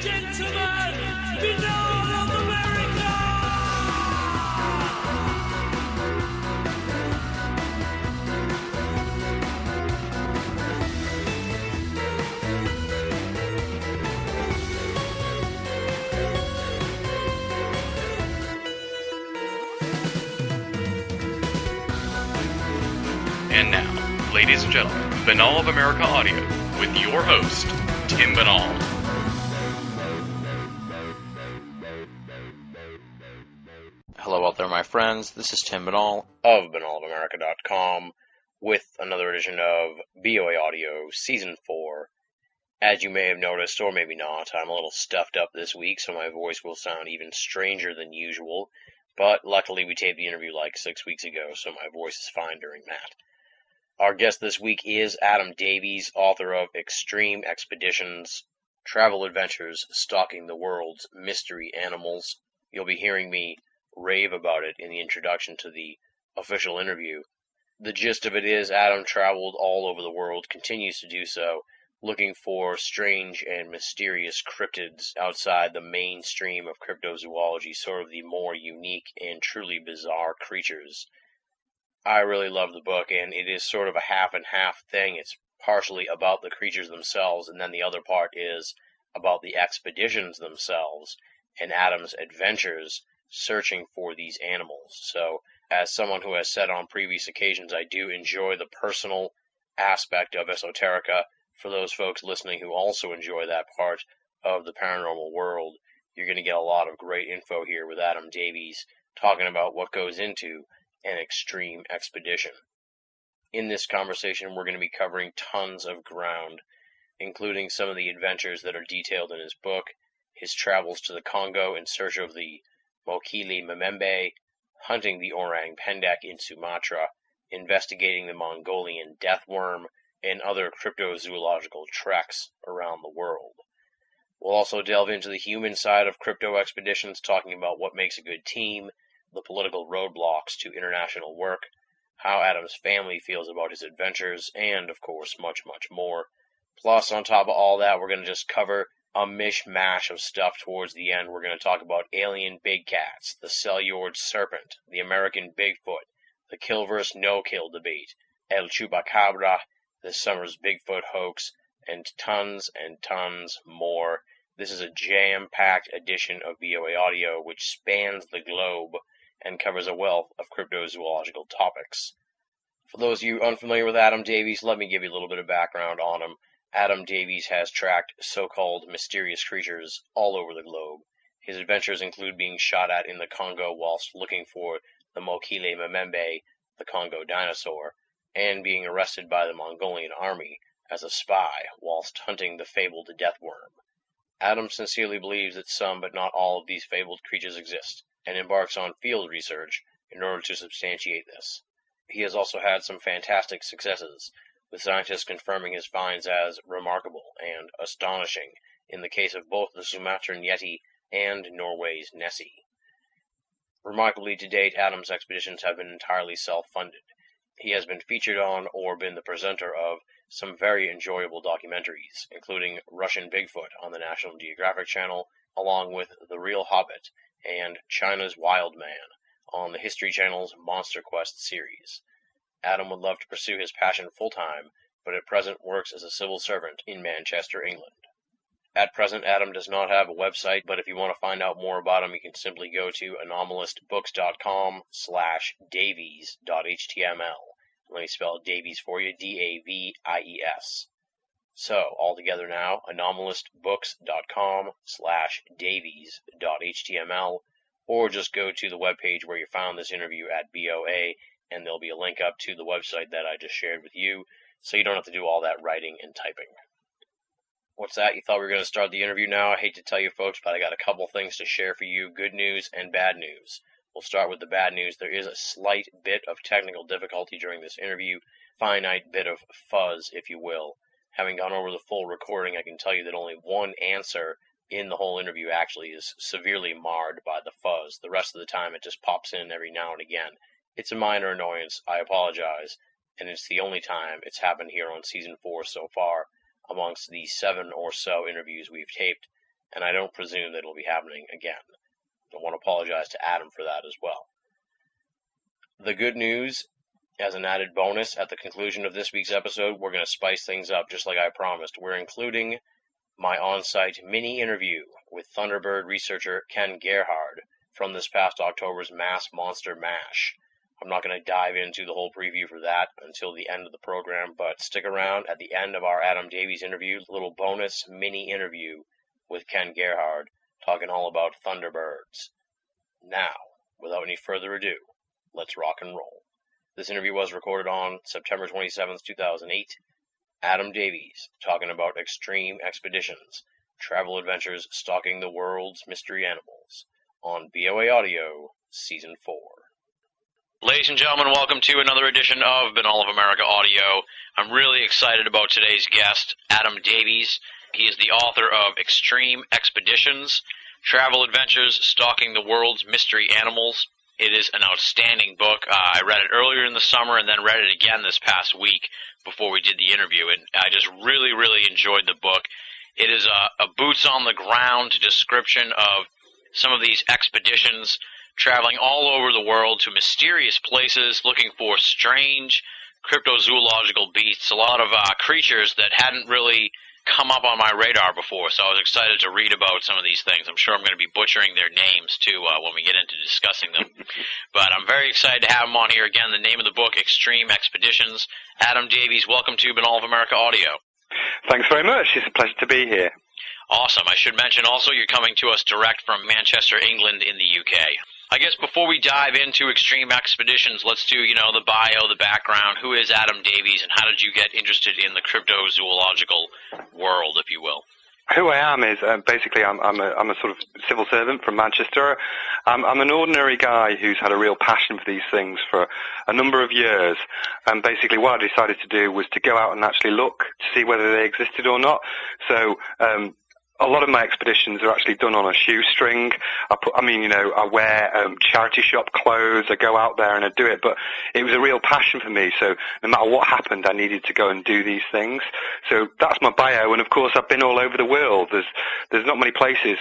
and gentlemen, Binnall of America! And now, ladies and gentlemen, Binnall of America Audio, with your host, Tim Binnall. Hello out there, my friends. This is Tim Binnall of BinnallofAmerica.com with another edition of BOA Audio Season 4. As you may have noticed, or maybe not, I'm a little stuffed up this week, so my voice will sound even stranger than usual. But luckily, we taped the interview like 6 weeks ago, so my voice is fine during that. Our guest this week is Adam Davies, author of Extreme Expeditions, Travel Adventures Stalking the World's Mystery Animals. You'll be hearing me rave about it in the introduction to the official interview. The gist of it is Adam traveled all over the world, continues to do so, looking for strange and mysterious cryptids outside the mainstream of cryptozoology, sort of the more unique and truly bizarre creatures. I really love the book, and it is sort of a half and half thing. It's partially about the creatures themselves, and then the other part is about the expeditions themselves and Adam's adventures searching for these animals. So, as someone who has said on previous occasions, I do enjoy the personal aspect of esoterica. For those folks listening who also enjoy that part of the paranormal world, you're going to get a lot of great info here with Adam Davies talking about what goes into an extreme expedition. In this conversation, we're going to be covering tons of ground, including some of the adventures that are detailed in his book, his travels to the Congo in search of the Mokele Mbembe, hunting the orang pendek in Sumatra, investigating the Mongolian death worm, and other cryptozoological treks around the world. We'll also delve into the human side of crypto expeditions, talking about what makes a good team, the political roadblocks to international work, how Adam's family feels about his adventures, and, of course, much, much more. Plus, on top of all that, we're going to just cover a mishmash of stuff towards the end. We're going to talk about alien big cats, the Seljoord serpent, the American Bigfoot, the kill versus no-kill debate, El Chupacabra, this summer's Bigfoot hoax, and tons more. This is a jam-packed edition of BOA Audio, which spans the globe and covers a wealth of cryptozoological topics. For those of you unfamiliar with Adam Davies, let me give you a little bit of background on him. Adam Davies has tracked so-called mysterious creatures all over the globe. His adventures include being shot at in the Congo whilst looking for the Mokele Mbembe, the Congo dinosaur, and being arrested by the Mongolian army as a spy whilst hunting the fabled death worm. Adam sincerely believes that some but not all of these fabled creatures exist, and embarks on field research in order to substantiate this. He has also had some fantastic successes, with scientists confirming his finds as remarkable and astonishing in the case of both the Sumatran Yeti and Norway's Nessie. Remarkably, to date, Adam's expeditions have been entirely self-funded. He has been featured on or been the presenter of some very enjoyable documentaries, including Russian Bigfoot on the National Geographic Channel, along with The Real Hobbit and China's Wild Man on the History Channel's Monster Quest series. Adam would love to pursue his passion full-time, but at present works as a civil servant in Manchester, England. At present, Adam does not have a website, but if you want to find out more about him, you can simply go to anomalistbooks.com/davies.html. Let me spell Davies for you, Davies. So, all together now, anomalistbooks.com/davies.html, or just go to the webpage where you found this interview at BOA, and there'll be a link up to the website that I just shared with you, so you don't have to do all that writing and typing. What's that? You thought we were going to start the interview now? I hate to tell you folks, but I got a couple things to share for you, good news and bad news. We'll start with the bad news. There is a slight bit of technical difficulty during this interview, finite bit of fuzz, if you will. Having gone over the full recording, I can tell you that only one answer in the whole interview actually is severely marred by the fuzz. The rest of the time it just pops in every now and again. It's a minor annoyance, I apologize, and it's the only time it's happened here on Season 4 so far, amongst the 7 or so interviews we've taped. and I don't presume that it'll be happening again. I want to apologize to Adam for that as well. The good news, as an added bonus, at the conclusion of this week's episode, we're going to spice things up just like I promised. We're including my on-site mini-interview with Thunderbird researcher Ken Gerhard from this past October's Mass Monster Mash. I'm not going to dive into the whole preview for that until the end of the program, but stick around at the end of our Adam Davies interview, a little bonus mini-interview with Ken Gerhard, talking all about Thunderbirds. Now, without any further ado, let's rock and roll. This interview was recorded on September 27th, 2008. Adam Davies talking about extreme expeditions, travel adventures stalking the world's mystery animals on BOA Audio Season 4. Ladies and gentlemen, welcome to another edition of Binnall of America Audio. I'm really excited about today's guest, Adam Davies. He is the author of Extreme Expeditions, Travel Adventures Stalking the World's Mystery Animals. It is an outstanding book. I read it earlier in the summer and then read it again this past week before we did the interview, and I just really, really enjoyed the book. It is a boots-on-the-ground description of some of these expeditions traveling all over the world to mysterious places, looking for strange cryptozoological beasts, a lot of creatures that hadn't really come up on my radar before, so I was excited to read about some of these things. I'm sure I'm going to be butchering their names, too, when we get into discussing them. But I'm very excited to have him on here again. The name of the book, Extreme Expeditions. Adam Davies, welcome to Binnall of America Audio. Thanks very much. It's a pleasure to be here. Awesome. I should mention also you're coming to us direct from Manchester, England in the UK. I guess before we dive into Extreme Expeditions, let's do, the bio, the background. Who is Adam Davies, and how did you get interested in the cryptozoological world, if you will? Who I am is basically I'm a sort of civil servant from Manchester. I'm an ordinary guy who's had a real passion for these things for a number of years. And basically what I decided to do was to go out and actually look to see whether they existed or not. So a lot of my expeditions are actually done on a shoestring. I wear charity shop clothes. I go out there and I do it. But it was a real passion for me. So no matter what happened, I needed to go and do these things. So that's my bio. And of course, I've been all over the world. There's not many places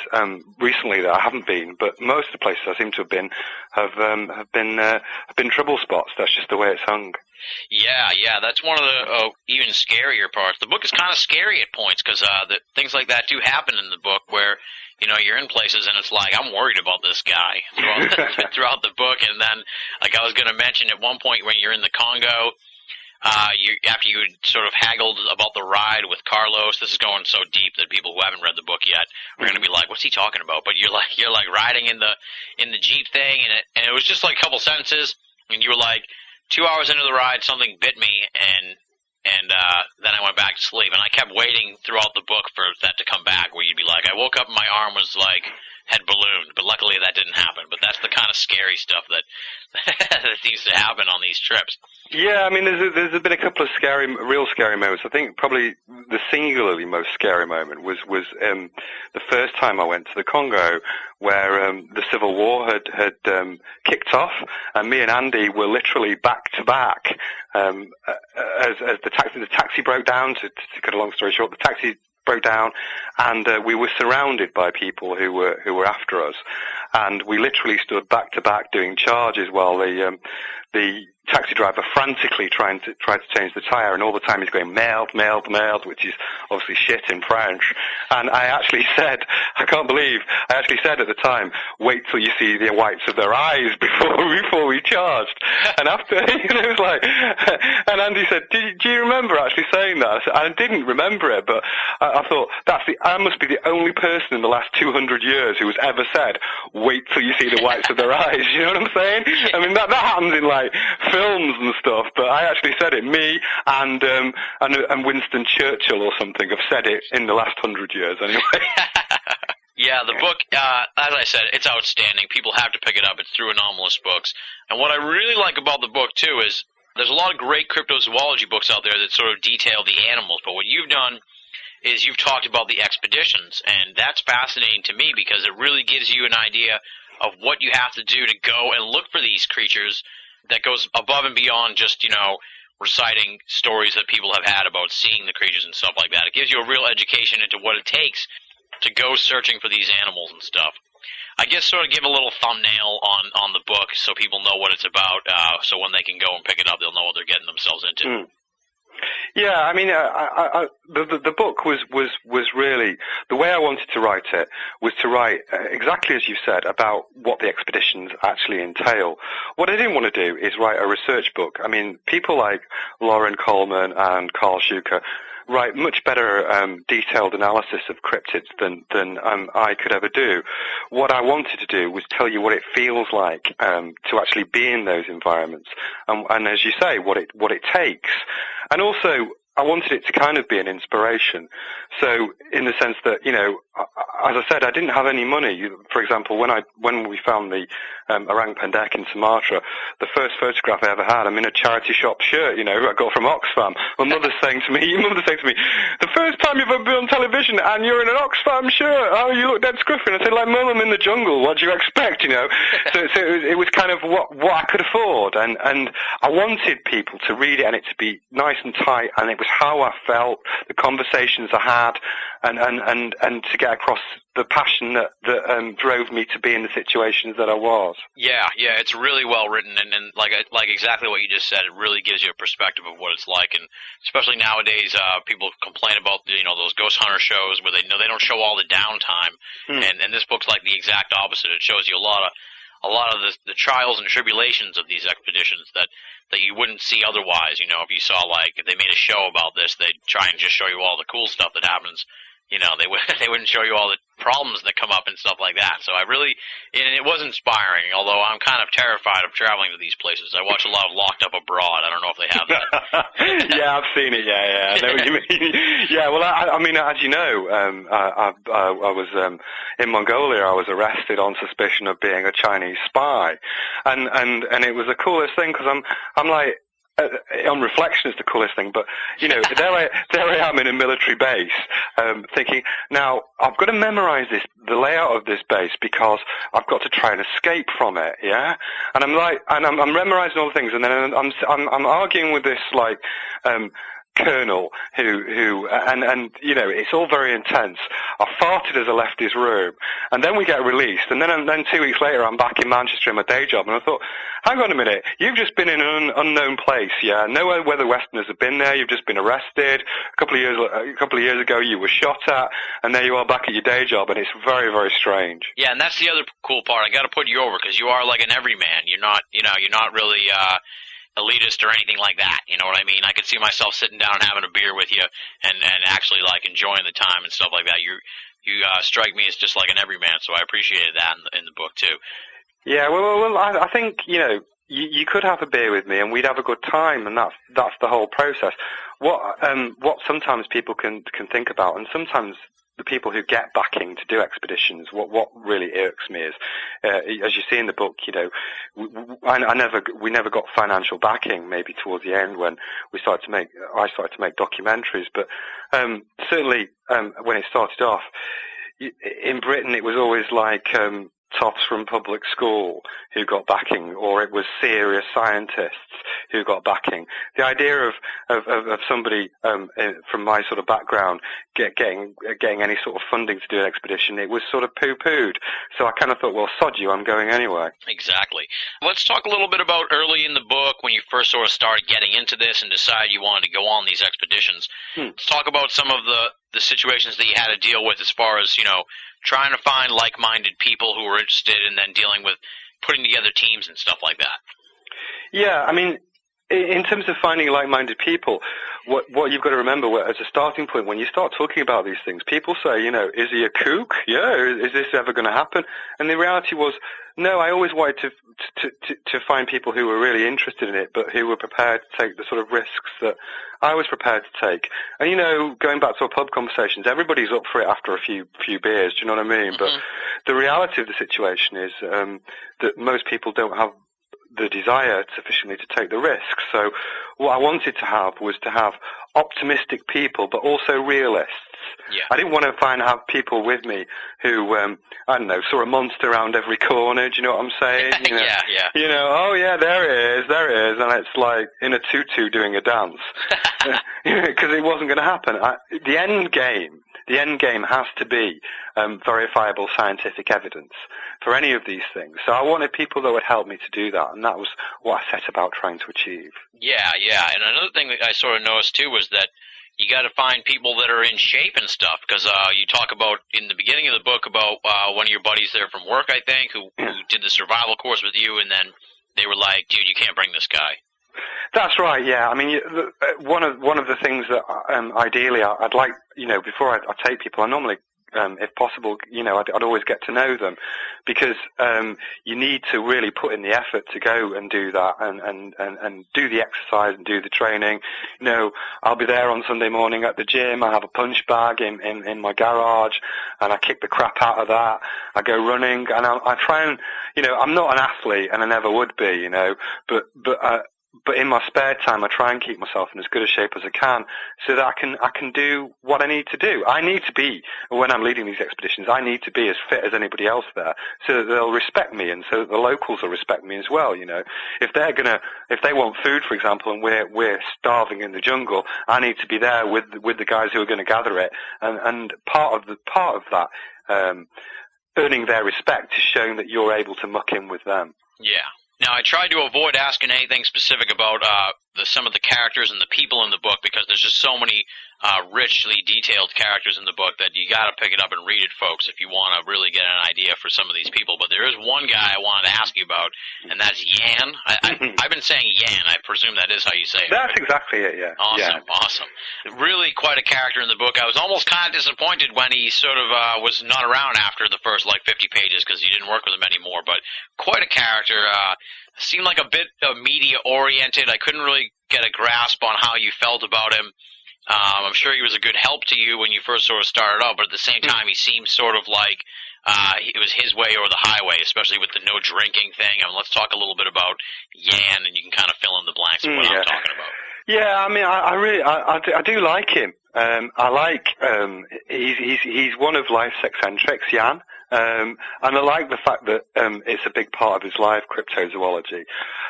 recently that I haven't been, but most of the places I seem to have been have been trouble spots. That's just the way it's hung. Yeah, that's one of the even scarier parts. The book is kind of scary at points because things like that do happen in the book where, you're in places and it's like, I'm worried about this guy throughout the book. And then, like I was going to mention, at one point when you're in the Congo, after you had sort of haggled about the ride with Carlos, this is going so deep that people who haven't read the book yet are going to be like, what's he talking about? But you're like riding in the Jeep thing, and it was just like a couple sentences, and you were like, 2 hours into the ride, something bit me, and then I went back to sleep. And I kept waiting throughout the book for that to come back, where you'd be like, I woke up and my arm was like, had ballooned, but luckily that didn't happen. But that's the kind of scary stuff that that seems to happen on these trips. Yeah, there's been a couple of real scary moments. I think probably the singularly most scary moment was the first time I went to the Congo, where the Civil War had kicked off, and me and Andy were literally back to back as the taxi broke down. To cut a long story short, the taxi broke down, and we were surrounded by people who were after us, and we literally stood back to back doing charges while the taxi driver frantically tried to change the tire, and all the time he's going merde, which is obviously shit in French. And I actually said at the time, wait till you see the whites of their eyes before we charged. And after, it was like, and Andy said, do you remember actually saying that? I said, I didn't remember it, but I thought I must be the only person in the last 200 years who has ever said, wait till you see the whites of their eyes. You know what I'm saying? That happens in like films and stuff, but I actually said it. Me and Winston Churchill or something have said it in the last 100 years anyway. Yeah, the book, as I said, it's outstanding. People have to pick it up. It's through Anomalous Books. And what I really like about the book, too, is there's a lot of great cryptozoology books out there that sort of detail the animals, but what you've done is you've talked about the expeditions, and that's fascinating to me because it really gives you an idea of what you have to do to go and look for these creatures that goes above and beyond just, reciting stories that people have had about seeing the creatures and stuff like that. It gives you a real education into what it takes to go searching for these animals and stuff. I guess sort of give a little thumbnail on the book so people know what it's about, so when they can go and pick it up, they'll know what they're getting themselves into. Yeah, I mean, the book was really, the way I wanted to write it was to write exactly as you said about what the expeditions actually entail. What I didn't want to do is write a research book. I mean, people like Lauren Coleman and Carl Schuker write much better detailed analysis of cryptids than I could ever do. What I wanted to do was tell you what it feels like to actually be in those environments, and as you say, what it takes. And also, I wanted it to kind of be an inspiration. So, in the sense that, you know, as I said, I didn't have any money. For example, when we found the orang pendek in Sumatra, the first photograph I ever had, I'm in a charity shop shirt, you know, I got from Oxfam. My mother's saying to me, the first time you've ever been on television and you're in an Oxfam shirt, oh, you look dead scruffy. And I said, like, Mum, I'm in the jungle. What do you expect, you know? So it was kind of what I could afford, and I wanted people to read it and it to be nice and tight, and it was how I felt, the conversations I had, and to get across the passion that drove me to be in the situations that I was. Yeah, it's really well written, and like exactly what you just said, it really gives you a perspective of what it's like, and especially nowadays, people complain about those ghost hunter shows where they don't show all the downtime, and this book's like the exact opposite. It shows you a lot of the trials and tribulations of these expeditions that you wouldn't see otherwise. You know, if you saw, like, if they made a show about this, they'd try and just show you all the cool stuff that happens. You know, they wouldn't show you all the problems that come up and stuff like that. So and it was inspiring, although I'm kind of terrified of traveling to these places. I watch a lot of Locked Up Abroad. I don't know if they have that. Yeah, I've seen it. Yeah, I know what you mean. Yeah, well, I mean, as you know, I was in Mongolia. I was arrested on suspicion of being a Chinese spy, and it was the coolest thing because I'm like. On reflection, it's the coolest thing, but, you know, there I am in a military base, thinking, now, I've got to memorize the layout of this base because I've got to try and escape from it, yeah? And I'm memorizing all the things, and then I'm arguing with this, like, colonel who and you know, it's all very intense. I farted as I left his room, and then we get released, and then 2 weeks later I'm back in Manchester in my day job, and I thought, hang on a minute, you've just been in an unknown place, yeah? No whether Westerners have been there, you've just been arrested, a couple of years ago you were shot at, and there you are back at your day job, and it's very, very strange. Yeah, and that's the other cool part. I got to put you over because you are like an everyman. You're not really elitist or anything like that, you know what I mean? I could see myself sitting down and having a beer with you and actually, like, enjoying the time and stuff like that. You strike me as just like an everyman, so I appreciated that in the book too. Yeah, well, I think, you know, you could have a beer with me and we'd have a good time, and that's the whole process. What sometimes people can think about, and sometimes the people who get backing to do expeditions, what really irks me is, as you see in the book, you know, we never got financial backing. Maybe towards the end when I started to make documentaries, but certainly when it started off in Britain, it was always like tops from public school who got backing, or it was serious scientists who got backing. The idea of somebody from my sort of background getting any sort of funding to do an expedition, it was sort of poo-pooed. So I kind of thought, well, sod you, I'm going anyway. Exactly. Let's talk a little bit about early in the book when you first sort of started getting into this and decided you wanted to go on these expeditions. Let's talk about some of the situations that you had to deal with as far as, you know, trying to find like-minded people who were interested, and then dealing with putting together teams and stuff like that. Yeah, I mean, in terms of finding like-minded people, what you've got to remember as a starting point, when you start talking about these things, people say, you know, is he a kook? Yeah, is this ever going to happen? And the reality was, no, I always wanted to find people who were really interested in it, but who were prepared to take the sort of risks that I was prepared to take. And, you know, going back to our pub conversations, everybody's up for it after a few beers, do you know what I mean? But the reality of the situation is that most people don't have the desire sufficiently to take the risks. So what I wanted to have was to have optimistic people, but also realists. Yeah. I didn't want to have people with me who, I don't know, saw a monster around every corner. Do you know what I'm saying? You know, yeah. You know, oh yeah, there it is, and it's like in a tutu doing a dance, because it wasn't going to happen. The end game The end game has to be verifiable scientific evidence for any of these things. So I wanted people that would help me to do that, and that was what I set about trying to achieve. Yeah. And another thing that I sort of noticed too was that you got to find people that are in shape and stuff, because you talk about in the beginning of the book about one of your buddies there from work, I think, who did the survival course with you, and then they were like, "Dude, you can't bring this guy." That's right. Yeah. I mean, one of the things that ideally I'd like, before I take people, I normally, if possible, I'd always get to know them, because you need to really put in the effort to go and do that and do the exercise and do the training. I'll be there on Sunday morning at the gym. I have a punch bag in my garage, and I kick the crap out of that. I go running, and I try and, I'm not an athlete, and I never would be, but in my spare time, I try and keep myself in as good a shape as I can, so that I can do what I need to do. I need to be, when I'm leading these expeditions, I need to be as fit as anybody else there, so that they'll respect me, and so that the locals will respect me as well. If they want food, for example, and we're starving in the jungle, I need to be there with the guys who are going to gather it, and part of that earning their respect is showing that you're able to muck in with them. Yeah. Now, I tried to avoid asking anything specific about some of the characters and the people in the book, because there's just so many richly detailed characters in the book that you got to pick it up and read it, folks, if you want to really get an idea for some of these people. But there is one guy I wanted to ask you about, and that's Yan. I've been saying Yan. I presume that is how you say it. That's exactly it, yeah. Awesome. Really quite a character in the book. I was almost kind of disappointed when he sort of was not around after the first, 50 pages, because you didn't work with him anymore. But quite a character. Seemed like a bit media-oriented. I couldn't really get a grasp on how you felt about him. I'm sure he was a good help to you when you first sort of started out, but at the same time, he seemed sort of like it was his way or the highway, especially with the no drinking thing. Let's talk a little bit about Yan, and you can kind of fill in the blanks of what I'm talking about. Yeah, I mean, I do like him. He's one of life's eccentrics, Yan. And I like the fact that it's a big part of his life, cryptozoology.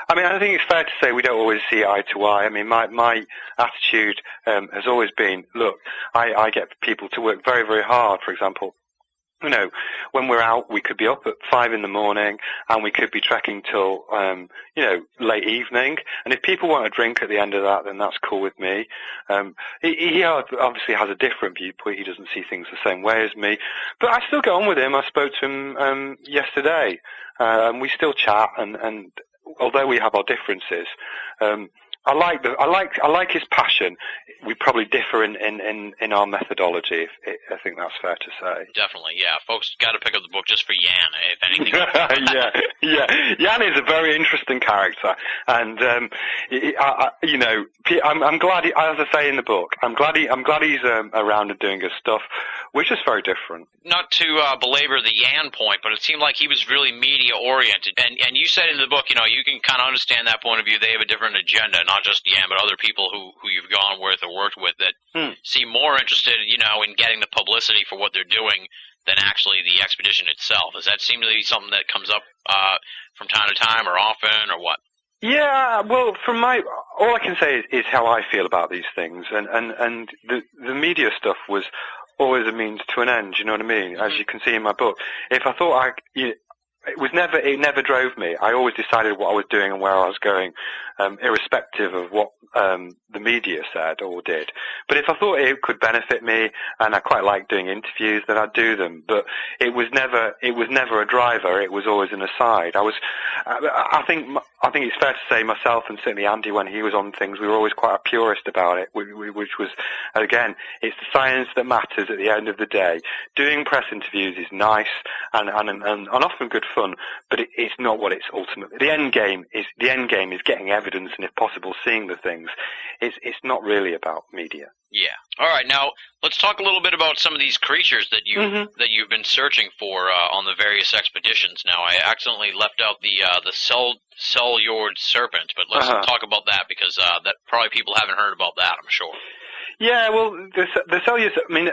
I mean, I think it's fair to say we don't always see eye to eye. I mean, my attitude has always been, look, I get people to work very, very hard. For example, when we're out, we could be up at 5 a.m, and we could be trekking till, late evening. And if people want a drink at the end of that, then that's cool with me. He obviously has a different viewpoint. He doesn't see things the same way as me. But I still get on with him. I spoke to him, yesterday. And we still chat, and although we have our differences, I like his passion. We probably differ in our methodology. I think that's fair to say. Definitely, yeah. Folks got to pick up the book just for Yan, if anything. yeah. Yan is a very interesting character, and I'm glad. As I say in the book, I'm glad he's around and doing his stuff, which is very different. Not to belabor the Yan point, but it seemed like he was really media oriented, and you said in the book, you can kind of understand that point of view. They have a different agenda. Not just Yan, but other people who you've gone with or worked with that seem more interested, in getting the publicity for what they're doing than actually the expedition itself. Does that seem to be something that comes up from time to time or often, or what? Yeah, well, all I can say is how I feel about these things, and the media stuff was always a means to an end. You know what I mean? As you can see in my book, if I thought it never drove me. I always decided what I was doing and where I was going, irrespective of what the media said or did. But if I thought it could benefit me, and I quite like doing interviews, then I'd do them. But it was never a driver. It was always an aside. I think it's fair to say myself, and certainly Andy, when he was on things, we were always quite a purist about it, which was, again, it's the science that matters at the end of the day. Doing press interviews is nice and often good fun, but it's not what it's ultimately. The end game is getting evidence, and if possible, seeing the things. It's not really about media. Yeah. All right. Now let's talk a little bit about some of these creatures that you've been searching for on the various expeditions. Now, I accidentally left out the cellured serpent, but let's talk about that, because that probably people haven't heard about that, I'm sure. Yeah. Well, the cellular. I mean,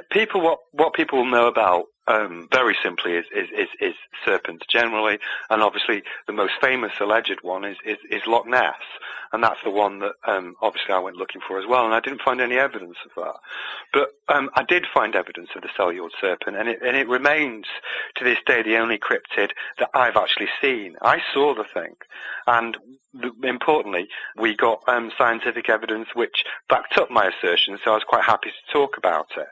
what people know about. Very simply is serpents generally, and obviously the most famous alleged one is Loch Ness, and that's the one that obviously I went looking for as well, and I didn't find any evidence of that. But I did find evidence of the cell-jawed serpent, and it remains to this day the only cryptid that I've actually seen. I saw the thing, and importantly, we got scientific evidence which backed up my assertion, so I was quite happy to talk about it.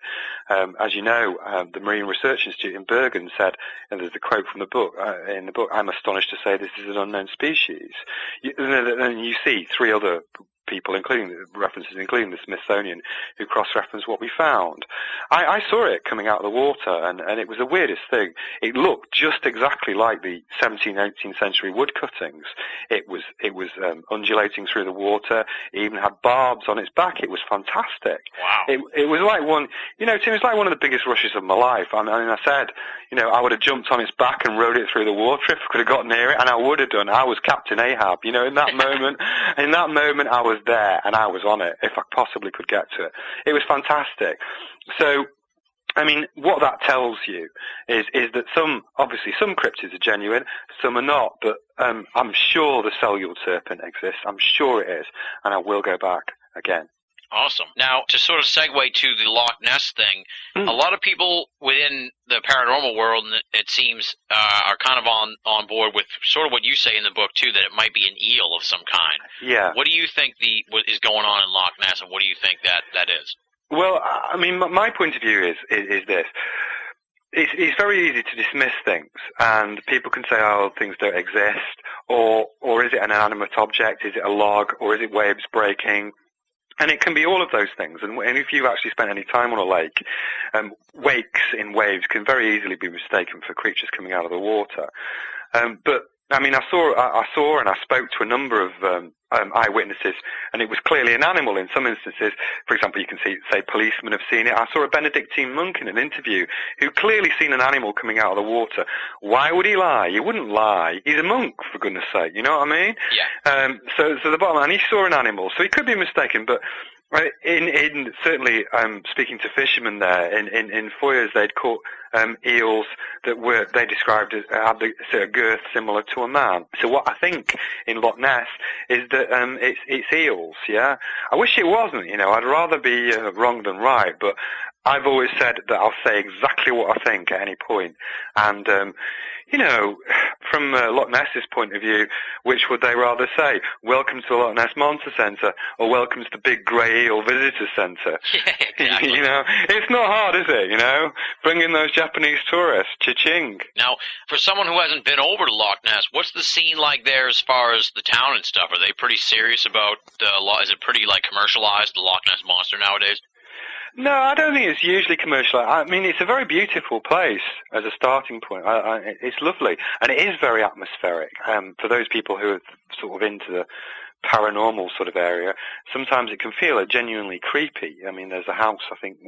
As you know, the Marine Research Institute in Bergen said, and there's a quote from the book, in the book, "I'm astonished to say this is an unknown species." And you see three other people, including the Smithsonian, who cross-reference what we found. I saw it coming out of the water, and it was the weirdest thing. It looked just exactly like the 17th, 18th century wood cuttings. It was undulating through the water. It even had barbs on its back. It was fantastic. Wow. It was like one, Tim, it was like one of the biggest rushes of my life. I mean, I said, I would have jumped on its back and rode it through the water if I could have got near it, and I would have done. I was Captain Ahab, in that moment. In that moment, I was there, and I was on it, if I possibly could get to it. It was fantastic. So, I mean, what that tells you is that some cryptids are genuine, some are not, but I'm sure the cell-jawed serpent exists. I'm sure it is, and I will go back again. Awesome. Now, to sort of segue to the Loch Ness thing, a lot of people within the paranormal world, it seems, are kind of on board with sort of what you say in the book, too, that it might be an eel of some kind. Yeah. What do you think what is going on in Loch Ness, and what do you think that is? Well, I mean, my point of view is this. It's very easy to dismiss things, and people can say, oh, things don't exist, or is it an inanimate object, is it a log, or is it waves breaking? And it can be all of those things. And if you've actually spent any time on a lake, wakes in waves can very easily be mistaken for creatures coming out of the water. But I mean, I saw and I spoke to a number of eyewitnesses, and it was clearly an animal in some instances. For example, you can say policemen have seen it. I saw a Benedictine monk in an interview who clearly seen an animal coming out of the water. Why would he lie? He wouldn't lie. He's a monk, for goodness sake. You know what I mean? Yeah. So the bottom line, he saw an animal, so he could be mistaken, but in certainly, speaking to fishermen there, in Foyers, they'd caught eels that they described as had a girth similar to a man. So what I think in Loch Ness is that it's eels. Yeah, I wish it wasn't. I'd rather be wrong than right, but I've always said that I'll say exactly what I think at any point. And from Loch Ness's point of view, which would they rather say? Welcome to the Loch Ness Monster Centre, or welcome to the Big Grey Eel Visitor Centre? Yeah, exactly. It's not hard, is it? Bring in those Japanese tourists, cha-ching. Now, for someone who hasn't been over to Loch Ness, what's the scene like there as far as the town and stuff? Are they pretty serious about is it pretty commercialized, the Loch Ness Monster nowadays? No, I don't think it's usually commercial. I mean, it's a very beautiful place as a starting point. It's lovely, and it is very atmospheric. For those people who are sort of into the paranormal sort of area, sometimes it can feel genuinely creepy. I mean, there's a house, I think,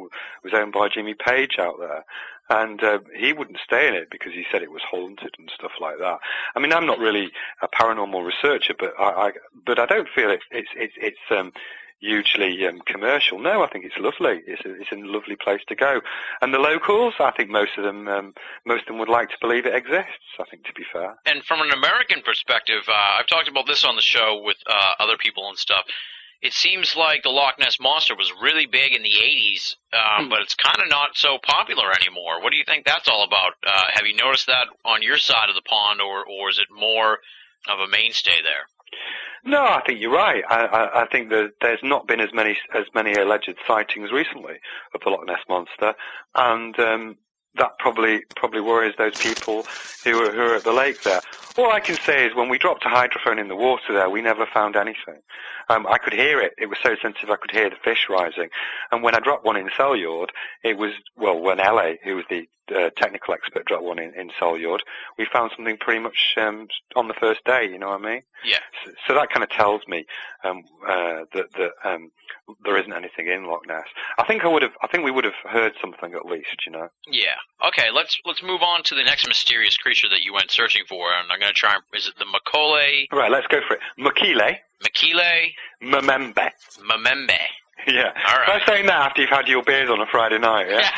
was owned by Jimmy Page out there, and he wouldn't stay in it because he said it was haunted and stuff like that. I mean, I'm not really a paranormal researcher, but I don't feel it's hugely commercial. No, I think it's lovely. It's a lovely place to go, and the locals, I think most of them would like to believe it exists. I think, to be fair. And from an American perspective, I've talked about this on the show with other people and stuff. It seems like the Loch Ness Monster was really big in the 80s, but it's kind of not so popular anymore. What do you think that's all about? Have you noticed that on your side of the pond, or is it more of a mainstay there? No, I think you're right. I think that there's not been as many alleged sightings recently of the Loch Ness Monster, and that probably worries those people who are at the lake there. All I can say is when we dropped a hydrophone in the water there, we never found anything. I could hear it. It was so sensitive I could hear the fish rising. And when I dropped one in Celyard, it was, when L.A., who was the technical expert, dropped one in Celyard, we found something pretty much on the first day, you know what I mean? Yeah. So that kind of tells me that there isn't anything in Loch Ness. I think we would have heard something at least, Yeah. Okay, let's move on to the next mysterious creature that you went searching for, and I'm going to try and... Is it the Macaulay? Right, let's go for it. Makile. Makile? Mamembe. Mamembe. Yeah. All right. Try saying that after you've had your beers on a Friday night, yeah?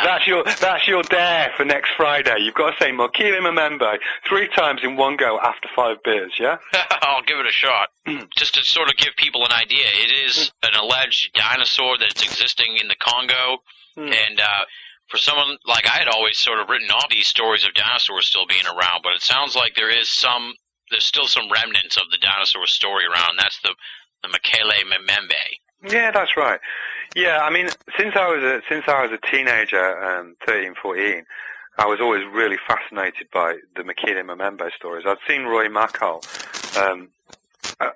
that's your dare for next Friday. You've got to say Mokele Memembe 3 times in one go after 5 beers, yeah? I'll give it a shot. Just to sort of give people an idea, it is an alleged dinosaur that's existing in the Congo, and for someone, like I had always sort of written off these stories of dinosaurs still being around, but it sounds like there's still some remnants of the dinosaur story around, and that's the Mokele Memembe. Yeah, that's right. Yeah, I mean, since I was a teenager, 13, 14, I was always really fascinated by the Mokele Memembe stories. I'd seen Roy Mackal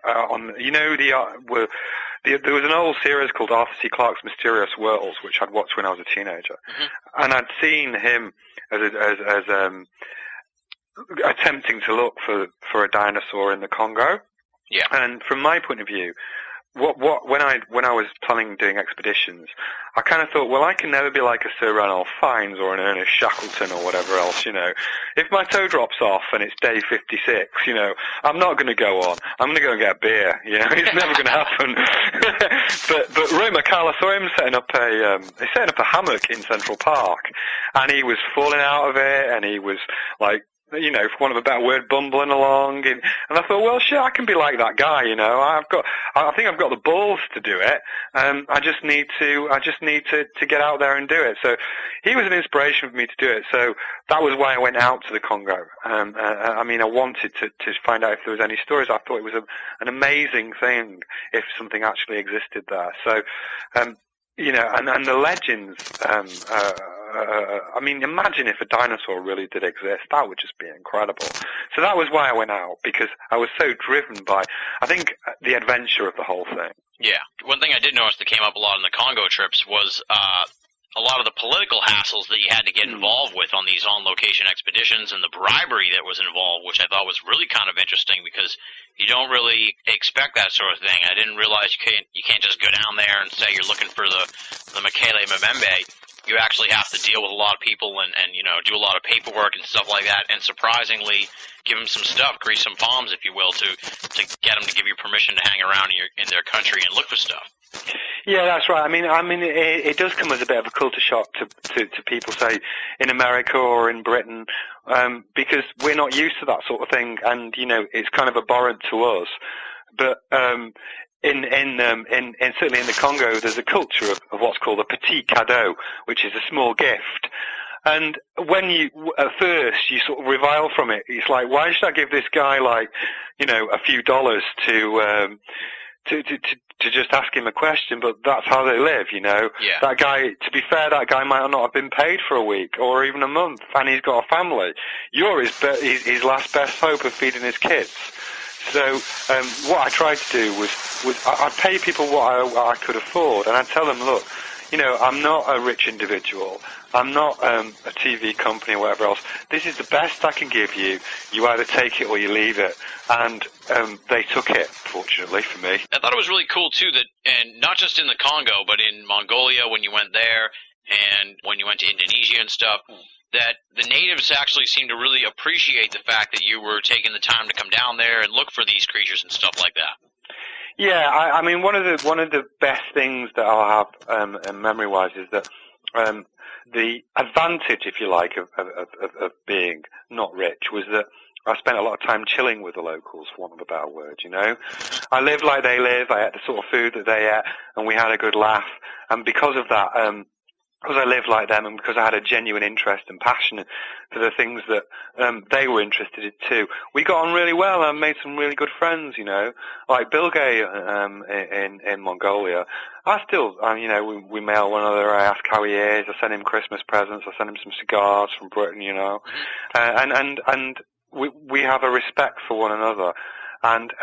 on, you know, there was an old series called Arthur C. Clarke's Mysterious Worlds, which I'd watched when I was a teenager, and I'd seen him as attempting to look for a dinosaur in the Congo. Yeah. And from my point of view, when I was planning doing expeditions, I kind of thought, well, I can never be like a Sir Ranulph Fiennes or an Ernest Shackleton or whatever else, you know. If my toe drops off and it's day 56, you know, I'm not going to go on. I'm going to go and get a beer, you know. It's never going to happen. but Roy Mackal, I saw him setting up a hammock in Central Park, and he was falling out of it, and he was like, you know, for want of a better word, bumbling along, and I thought, well, shit, I can be like that guy, you know. I think I've got the balls to do it. I just need to get out there and do it. So he was an inspiration for me to do it. So that was why I went out to the Congo. I mean, I wanted to find out if there was any stories. I thought it was an amazing thing if something actually existed there. So, you know, and the legends, I mean, imagine if a dinosaur really did exist. That would just be incredible. So that was why I went out, because I was so driven by, I think, the adventure of the whole thing. Yeah. One thing I did notice that came up a lot in the Congo trips was a lot of the political hassles that you had to get involved with on these on-location expeditions, and the bribery that was involved, which I thought was really kind of interesting, because you don't really expect that sort of thing. I didn't realize you can't just go down there and say you're looking for the Mokele Memembe. You actually have to deal with a lot of people and you know, do a lot of paperwork and stuff like that, and surprisingly give them some stuff, grease some palms, if you will, to get them to give you permission to hang around in their country and look for stuff. Yeah, that's right. I mean, it does come as a bit of a culture shock to people, say, in America or in Britain, because we're not used to that sort of thing, and you know, it's kind of abhorrent to us. But certainly in the Congo, there's a culture of what's called a petit cadeau, which is a small gift. And when at first you sort of revile from it, it's like, why should I give this guy, like, you know, a few dollars to just ask him a question? But that's how they live, you know. Yeah. That guy, to be fair, that guy might not have been paid for a week or even a month, and he's got a family. You're his last best hope of feeding his kids. So what I tried to do was I'd pay people what I could afford, and I'd tell them, look, you know, I'm not a rich individual. I'm not a TV company or whatever else. This is the best I can give you. You either take it or you leave it. And they took it, fortunately for me. I thought it was really cool, too, that, and not just in the Congo, but in Mongolia when you went there, and when you went to Indonesia and stuff, that the natives actually seemed to really appreciate the fact that you were taking the time to come down there and look for these creatures and stuff like that. Yeah, I mean, one of the best things that I'll have memory-wise is that the advantage, if you like, of being not rich was that I spent a lot of time chilling with the locals, for want of a better word, you know. I lived like they live, I ate the sort of food that they ate, and we had a good laugh. And because of that, because I lived like them and because I had a genuine interest and passion for the things that they were interested in too, we got on really well and made some really good friends, you know. Like Bill Gay in Mongolia, I still, you know, we mail one another, I ask how he is, I send him Christmas presents, I send him some cigars from Britain, you know. And we have a respect for one another. And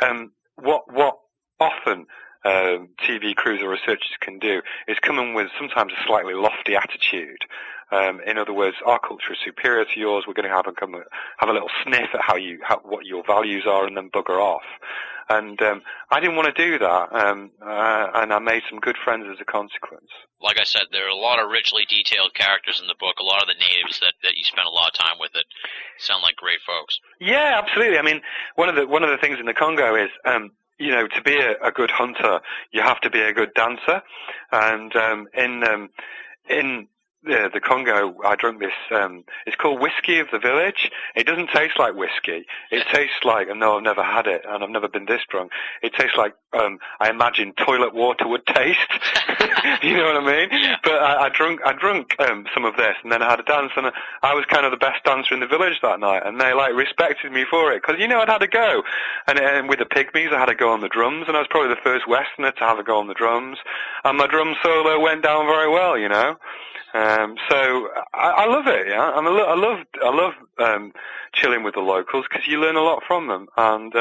what often TV crews or researchers can do is come in with sometimes a slightly lofty attitude. In other words, our culture is superior to yours. We're going to have a little sniff at what your values are, and then bugger off. And I didn't want to do that, and I made some good friends as a consequence. Like I said, there are a lot of richly detailed characters in the book. A lot of the natives that you spent a lot of time with that sound like great folks. Yeah, absolutely. I mean, one of the things in the Congo is you know, to be a good hunter, you have to be a good dancer. And in the Congo, I drank this, it's called whiskey of the village. It doesn't taste like whiskey. It tastes like, and no, I've never had it, and I've never been this drunk. It tastes like, I imagine toilet water would taste. You know what I mean? Yeah. But I drunk some of this, and then I had a dance, and I was kind of the best dancer in the village that night, and they, like, respected me for it, because, you know, I'd had a go. And with the Pygmies, I had a go on the drums, and I was probably the first Westerner to have a go on the drums, and my drum solo went down very well, you know? So I love it, yeah. I love chilling with the locals because you learn a lot from them, and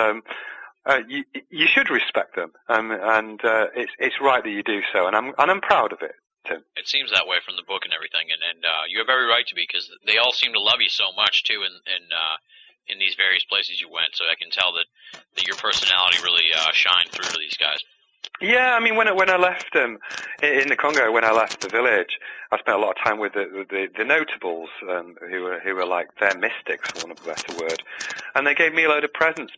you should respect them, and it's right that you do so, and I'm proud of it, Tim. It seems that way from the book and everything, and you're very right to be, because they all seem to love you so much too in these various places you went. So I can tell that your personality really shined through to these guys. Yeah, I mean, when I left in the Congo, when I left the village, I spent a lot of time with the notables, who were like, they're mystics, for want of a better word, and they gave me a load of presents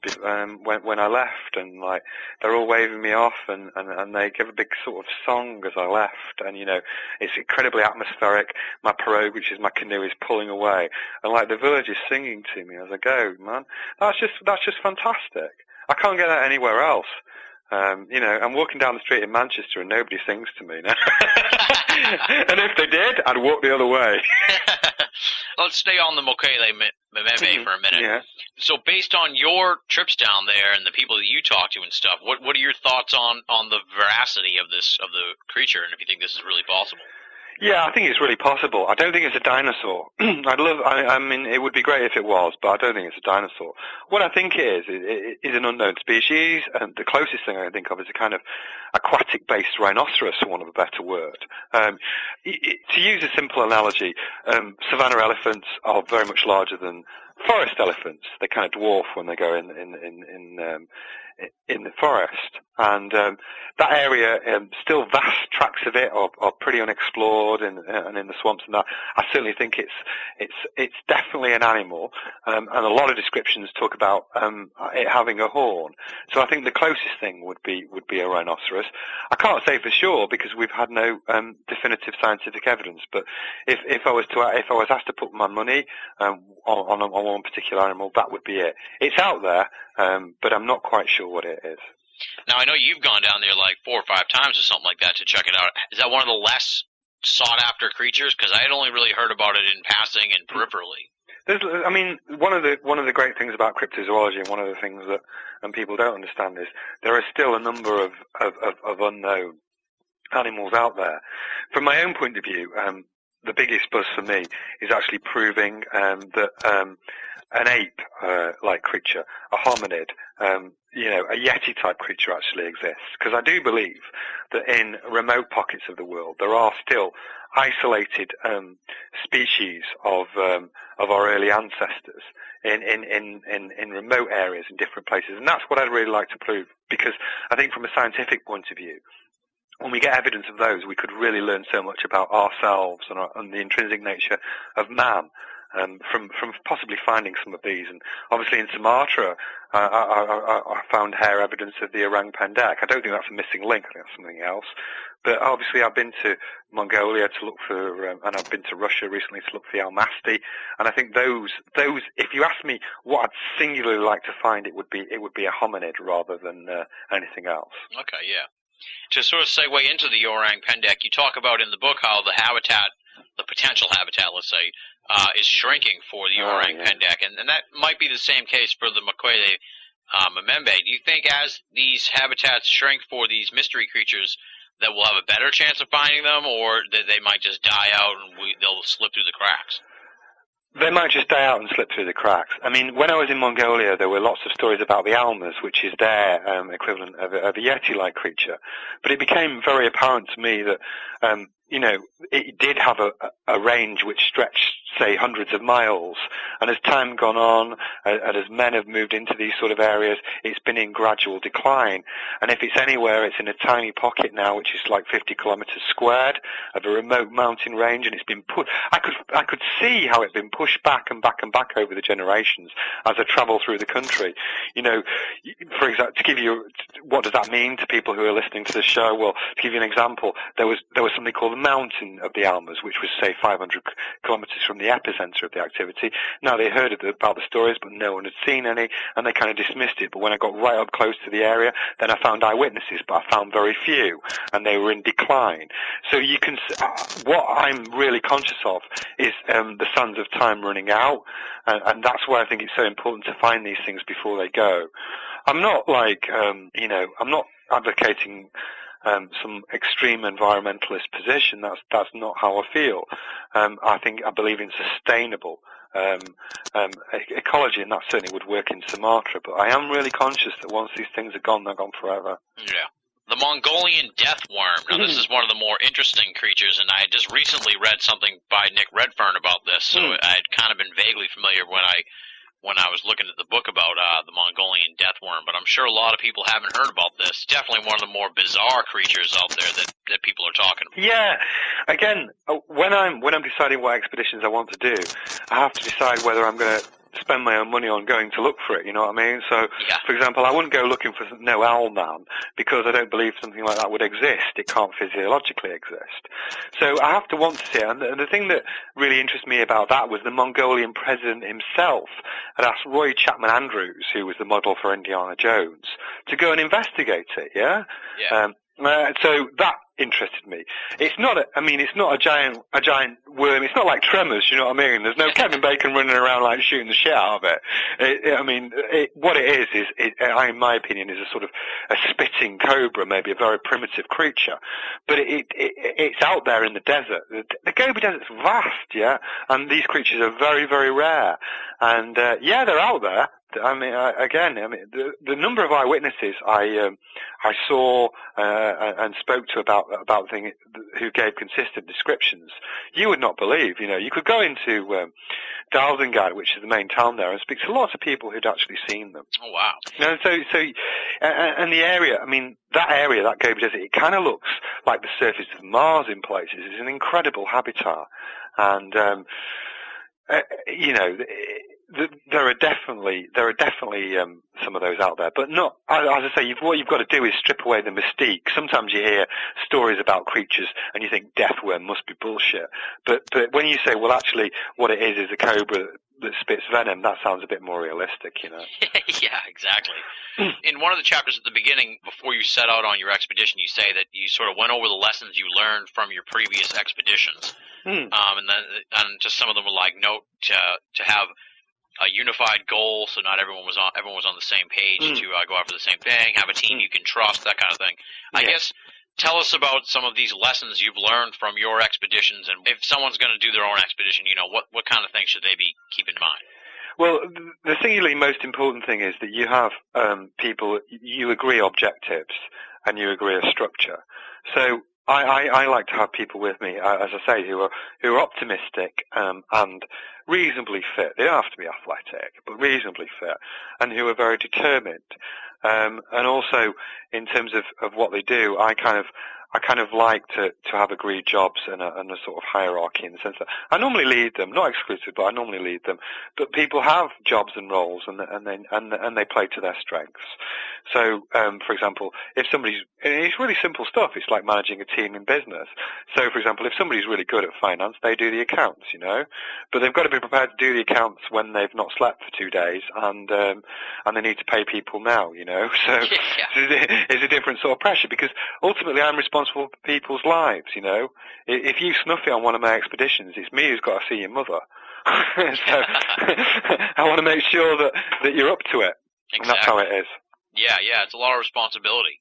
when I left, and like they're all waving me off, and they give a big sort of song as I left, and you know, it's incredibly atmospheric. My pirogue, which is my canoe, is pulling away, and like the village is singing to me as I go. Man, that's just fantastic. I can't get that anywhere else. You know, I'm walking down the street in Manchester and nobody sings to me now. And if they did, I'd walk the other way. Let's stay on the Mokele Memembe for a minute. Yeah. So based on your trips down there and the people that you talk to and stuff, what are your thoughts on the veracity of the creature, and if you think this is really possible? Yeah, I think it's really possible. I don't think it's a dinosaur. I mean, it would be great if it was, but I don't think it's a dinosaur. What I think it is an unknown species, and the closest thing I can think of is a kind of aquatic-based rhinoceros, for want of a better word. To use a simple analogy, savanna elephants are very much larger than forest elephants. They kind of dwarf when they go in the forest, and that area, still vast tracts of it are pretty unexplored, and in the swamps and that. I certainly think it's definitely an animal, and a lot of descriptions talk about it having a horn. So I think the closest thing would be a rhinoceros. I can't say for sure because we've had no definitive scientific evidence. But if I was asked to put my money on one particular animal, that would be it. It's out there, but I'm not quite sure what it is. Now, I know you've gone down there like 4 or 5 times or something like that to check it out. Is that one of the less sought-after creatures? Because I had only really heard about it in passing and peripherally. I mean, one of the great things about cryptozoology, and one of the things that people don't understand, is there are still a number of unknown animals out there. From my own point of view, the biggest buzz for me is actually proving that an ape-like creature, a hominid, a Yeti-type creature actually exists. Because I do believe that in remote pockets of the world there are still isolated species of our early ancestors in remote areas in different places, and that's what I'd really like to prove. Because I think from a scientific point of view, when we get evidence of those, we could really learn so much about ourselves and the intrinsic nature of man. From possibly finding some of these, and obviously in Sumatra, I found hair evidence of the orang pendek. I don't think that's a missing link. I think that's something else. But obviously, I've been to Mongolia to look for, and I've been to Russia recently to look for the almasti. And I think those, if you ask me what I'd singularly like to find, it would be a hominid rather than anything else. Okay, yeah. To sort of segue into the orang pendek, you talk about in the book how the habitat, the potential habitat, let's say, is shrinking for the orang pendek, and that might be the same case for the Mokele Memembe. Do you think as these habitats shrink for these mystery creatures that we'll have a better chance of finding them, or that they might just die out and they'll slip through the cracks? They might just die out and slip through the cracks. I mean, when I was in Mongolia, there were lots of stories about the almas, which is their equivalent of a Yeti-like creature. But it became very apparent to me that it did have a range which stretched, say, hundreds of miles. And as time gone on, and as men have moved into these sort of areas, it's been in gradual decline. And if it's anywhere, it's in a tiny pocket now, which is like 50 kilometers squared of a remote mountain range, and it's been put. I could see how it's been pushed back and back and back over the generations as I travel through the country. For example, to give you, what does that mean to people who are listening to the show? Well, to give you an example, there was something called the Mountain of the Almas, which was, say, 500 kilometers from the epicenter of the activity. Now, they heard about the stories, but no one had seen any, and they kind of dismissed it. But when I got right up close to the area, then I found eyewitnesses, but I found very few, and they were in decline. So you can, what I'm really conscious of is the sands of time running out, and that's why I think it's so important to find these things before they go. I'm not I'm not advocating some extreme environmentalist position. That's not how I feel. I believe in sustainable ecology, and that certainly would work in Sumatra. But I am really conscious that once these things are gone, they're gone forever. Yeah. The Mongolian death worm. Now, this is one of the more interesting creatures, and I had just recently read something by Nick Redfern about this, so I had kind of been vaguely familiar when I was looking at the book about the Mongolian death worm, but I'm sure a lot of people haven't heard about this. Definitely one of the more bizarre creatures out there that people are talking about. Yeah. Again, when I'm deciding what expeditions I want to do, I have to decide whether I'm going to spend my own money on going to look for it, you know what I mean? So, for example, I wouldn't go looking for no owl man because I don't believe something like that would exist. It can't physiologically exist. So I have to want to see it. And the thing that really interests me about that was the Mongolian president himself had asked Roy Chapman Andrews, who was the model for Indiana Jones, to go and investigate it, yeah? So that interested me. It's not a giant worm. It's not like Tremors, you know what I mean? There's no Kevin Bacon running around like shooting the shit out of it. What it is, in my opinion, is a sort of a spitting cobra, maybe a very primitive creature. But it's out there in the desert. The Gobi Desert's vast, yeah? And these creatures are very, very rare. And, they're out there. The number of eyewitnesses I saw and spoke to about the thing, who gave consistent descriptions, you would not believe. You could go into Dalsingad, which is the main town there, and speak to lots of people who'd actually seen them. Oh wow! And the area, that Gobi Desert, it kind of looks like the surface of Mars in places. It's an incredible habitat, and there are definitely some of those out there, but not. As I say, what you've got to do is strip away the mystique. Sometimes you hear stories about creatures and you think death worm must be bullshit. But when you say, well, actually, what it is a cobra that spits venom, that sounds a bit more realistic, Yeah, exactly. In one of the chapters at the beginning, before you set out on your expedition, you say that you sort of went over the lessons you learned from your previous expeditions, and just some of them were like, note to have a unified goal, so not everyone was on the same page to go after the same thing, have a team you can trust, that kind of thing. I guess, tell us about some of these lessons you've learned from your expeditions, and if someone's going to do their own expedition, what kind of things should they be keeping in mind? Well, the singularly most important thing is that you have people, you agree objectives, and you agree a structure. So I like to have people with me, as I say, who are optimistic and reasonably fit. They don't have to be athletic, but reasonably fit, and who are very determined. And also, in terms of what they do, I kind of like to have agreed jobs and a sort of hierarchy, in the sense that I normally lead them, not exclusive, but I normally lead them. But people have jobs and roles, and they play to their strengths. So, for example, it's really simple stuff. It's like managing a team in business. So, for example, if somebody's really good at finance, they do the accounts, but they've got to be prepared to do the accounts when they've not slept for 2 days, and they need to pay people now, So it's a different sort of pressure, because ultimately I'm responsible for people's lives, If you snuff it on one of my expeditions, it's me who's got to see your mother. So I want to make sure that you're up to it. Exactly. And that's how it is. Yeah, it's a lot of responsibility.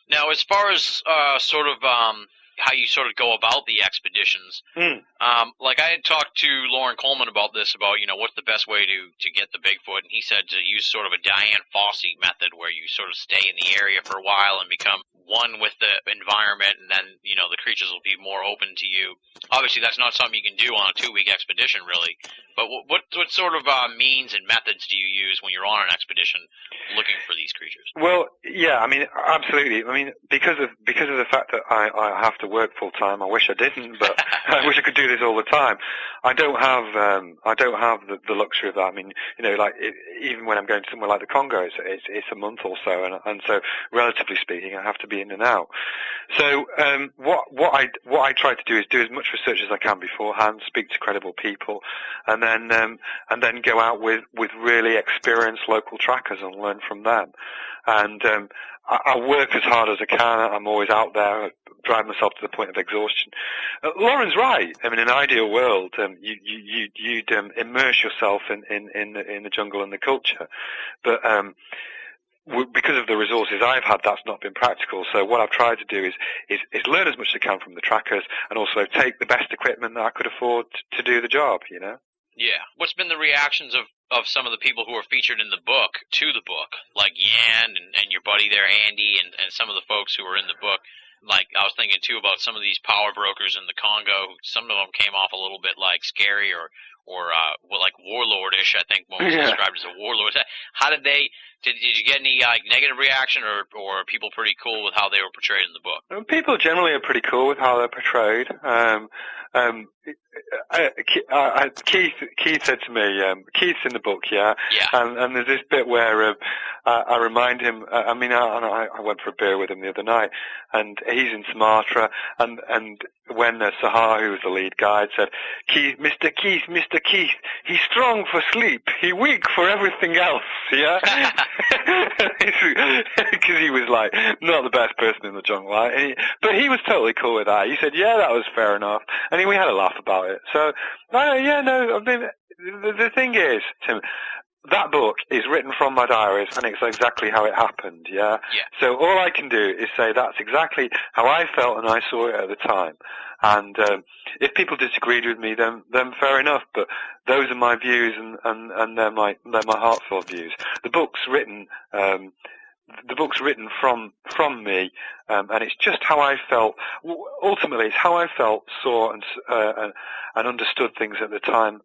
Now, as far as how you sort of go about the expeditions, like I had talked to Lauren Coleman about this, about what's the best way to get the Bigfoot, and he said to use sort of a Diane Fossey method, where you sort of stay in the area for a while and become one with the environment, and then the creatures will be more open to you. Obviously, that's not something you can do on a 2-week expedition, really. But what sort of means and methods do you use when you're on an expedition looking for these creatures? Well, yeah, I mean, absolutely. I mean, because of the fact that I have to work full time. I wish I didn't, but I wish I could do this all the time. I don't have the luxury of that. I mean, even when I'm going to somewhere like the Congo, it's a month or so, and so relatively speaking, I have to be in and out. So what I try to do is do as much research as I can beforehand, speak to credible people, and then go out with really experienced local trackers and learn from them. And I work as hard as I can. I'm always out there, drive myself to the point of exhaustion. Lauren's right. I mean, in an ideal world, you'd immerse yourself in the jungle and the culture, but because of the resources I've had, that's not been practical. So what I've tried to do is learn as much as I can from the trackers, and also take the best equipment that I could afford to do the job. Yeah. What's been the reactions of some of the people who are featured in the book to the book, like Yan and your buddy there, Andy, and some of the folks who are in the book? Like, I was thinking too about some of these power brokers in the Congo. Some of them came off a little bit like scary or like warlordish. I think one was described as a warlord. How did you get any negative reaction, or are people pretty cool with how they were portrayed in the book? People generally are pretty cool with how they're portrayed. Keith said to me, Keith's in the book, yeah. And there's this bit where I remind him. I went for a beer with him the other night, and he's in Sumatra, and when Sahar, who was the lead guide, said, Mr. Keith, he's strong for sleep, he weak for everything else, yeah? Because he was like not the best person in the jungle, right? But he was totally cool with that. He said, yeah, that was fair enough, and we had a laugh about it. So, the thing is, Tim, that book is written from my diaries, and it's exactly how it happened, yeah? So all I can do is say that's exactly how I felt and I saw it at the time. And if people disagreed with me, then fair enough, but those are my views, and they're my heartfelt views. The book's written from me, and it's just how I felt. Ultimately, it's how I felt, saw, and understood things at the time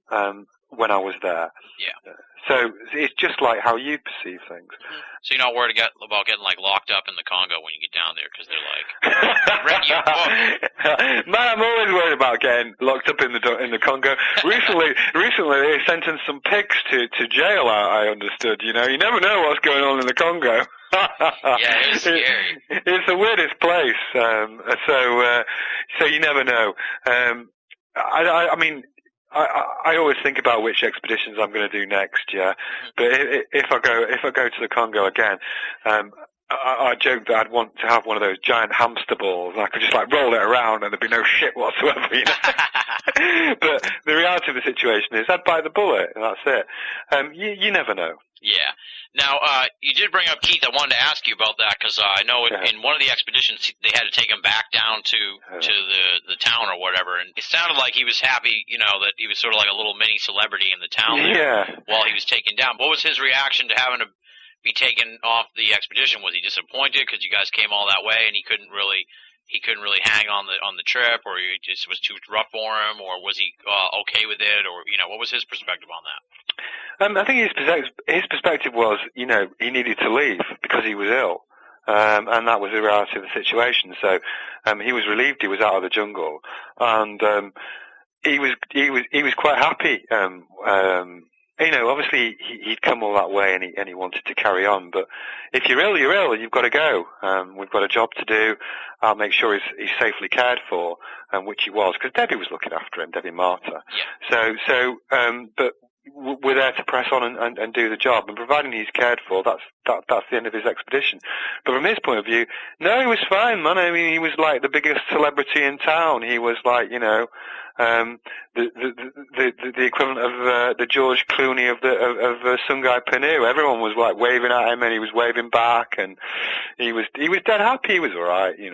when I was there. Yeah. So it's just like how you perceive things. Mm-hmm. So you're not worried about getting like locked up in the Congo when you get down there, because they're like, read your book. Man, I'm always worried about getting locked up in the Congo. Recently they sentenced some pigs to jail. I understood. You never know what's going on in the Congo. Yeah, it's scary. It's the weirdest place. So you never know. I always think about which expeditions I'm going to do next, yeah. But if I go to the Congo again, I joked that I'd want to have one of those giant hamster balls, and I could just like roll it around, and there'd be no shit whatsoever, But the reality of the situation is, I'd bite the bullet, and that's it. You never know. Yeah. Now, you did bring up Keith. I wanted to ask you about that, because I know in one of the expeditions they had to take him back down to the town or whatever, and it sounded like he was happy, that he was sort of like a little mini celebrity in the town while he was taken down. What was his reaction to having to be taken off the expedition? Was he disappointed because you guys came all that way and he couldn't really hang on the trip, or it just was too rough for him, or was he okay with it, or what was his perspective on that? I think his perspective was, he needed to leave because he was ill, and that was the reality of the situation. So he was relieved he was out of the jungle, and he was quite happy. Obviously he'd come all that way, and he wanted to carry on. But if you're ill, you're ill, and you've got to go. We've got a job to do. I'll make sure he's safely cared for, which he was, because Debbie was looking after him, Debbie Marta. Yeah. But we're there to press on and do the job, and providing he's cared for, that's the end of his expedition. But from his point of view, no, he was fine, man. I mean, he was like the biggest celebrity in town. He was like, the equivalent of the George Clooney of Sungai Penuh. Everyone was like waving at him, and he was waving back, and he was dead happy. He was all right, he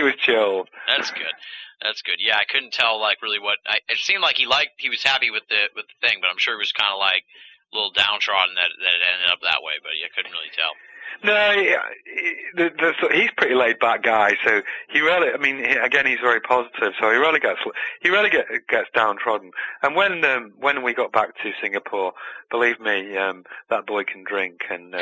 was chilled. That's good. That's good. Yeah, I couldn't tell like really it seemed like he was happy with the thing, but I'm sure he was kind of like a little downtrodden that it ended up that way. But I couldn't really tell. No, he's pretty laid back guy. So he rarely. I mean, again, he's very positive. So he rarely gets downtrodden. And when we got back to Singapore, believe me, that boy can drink, and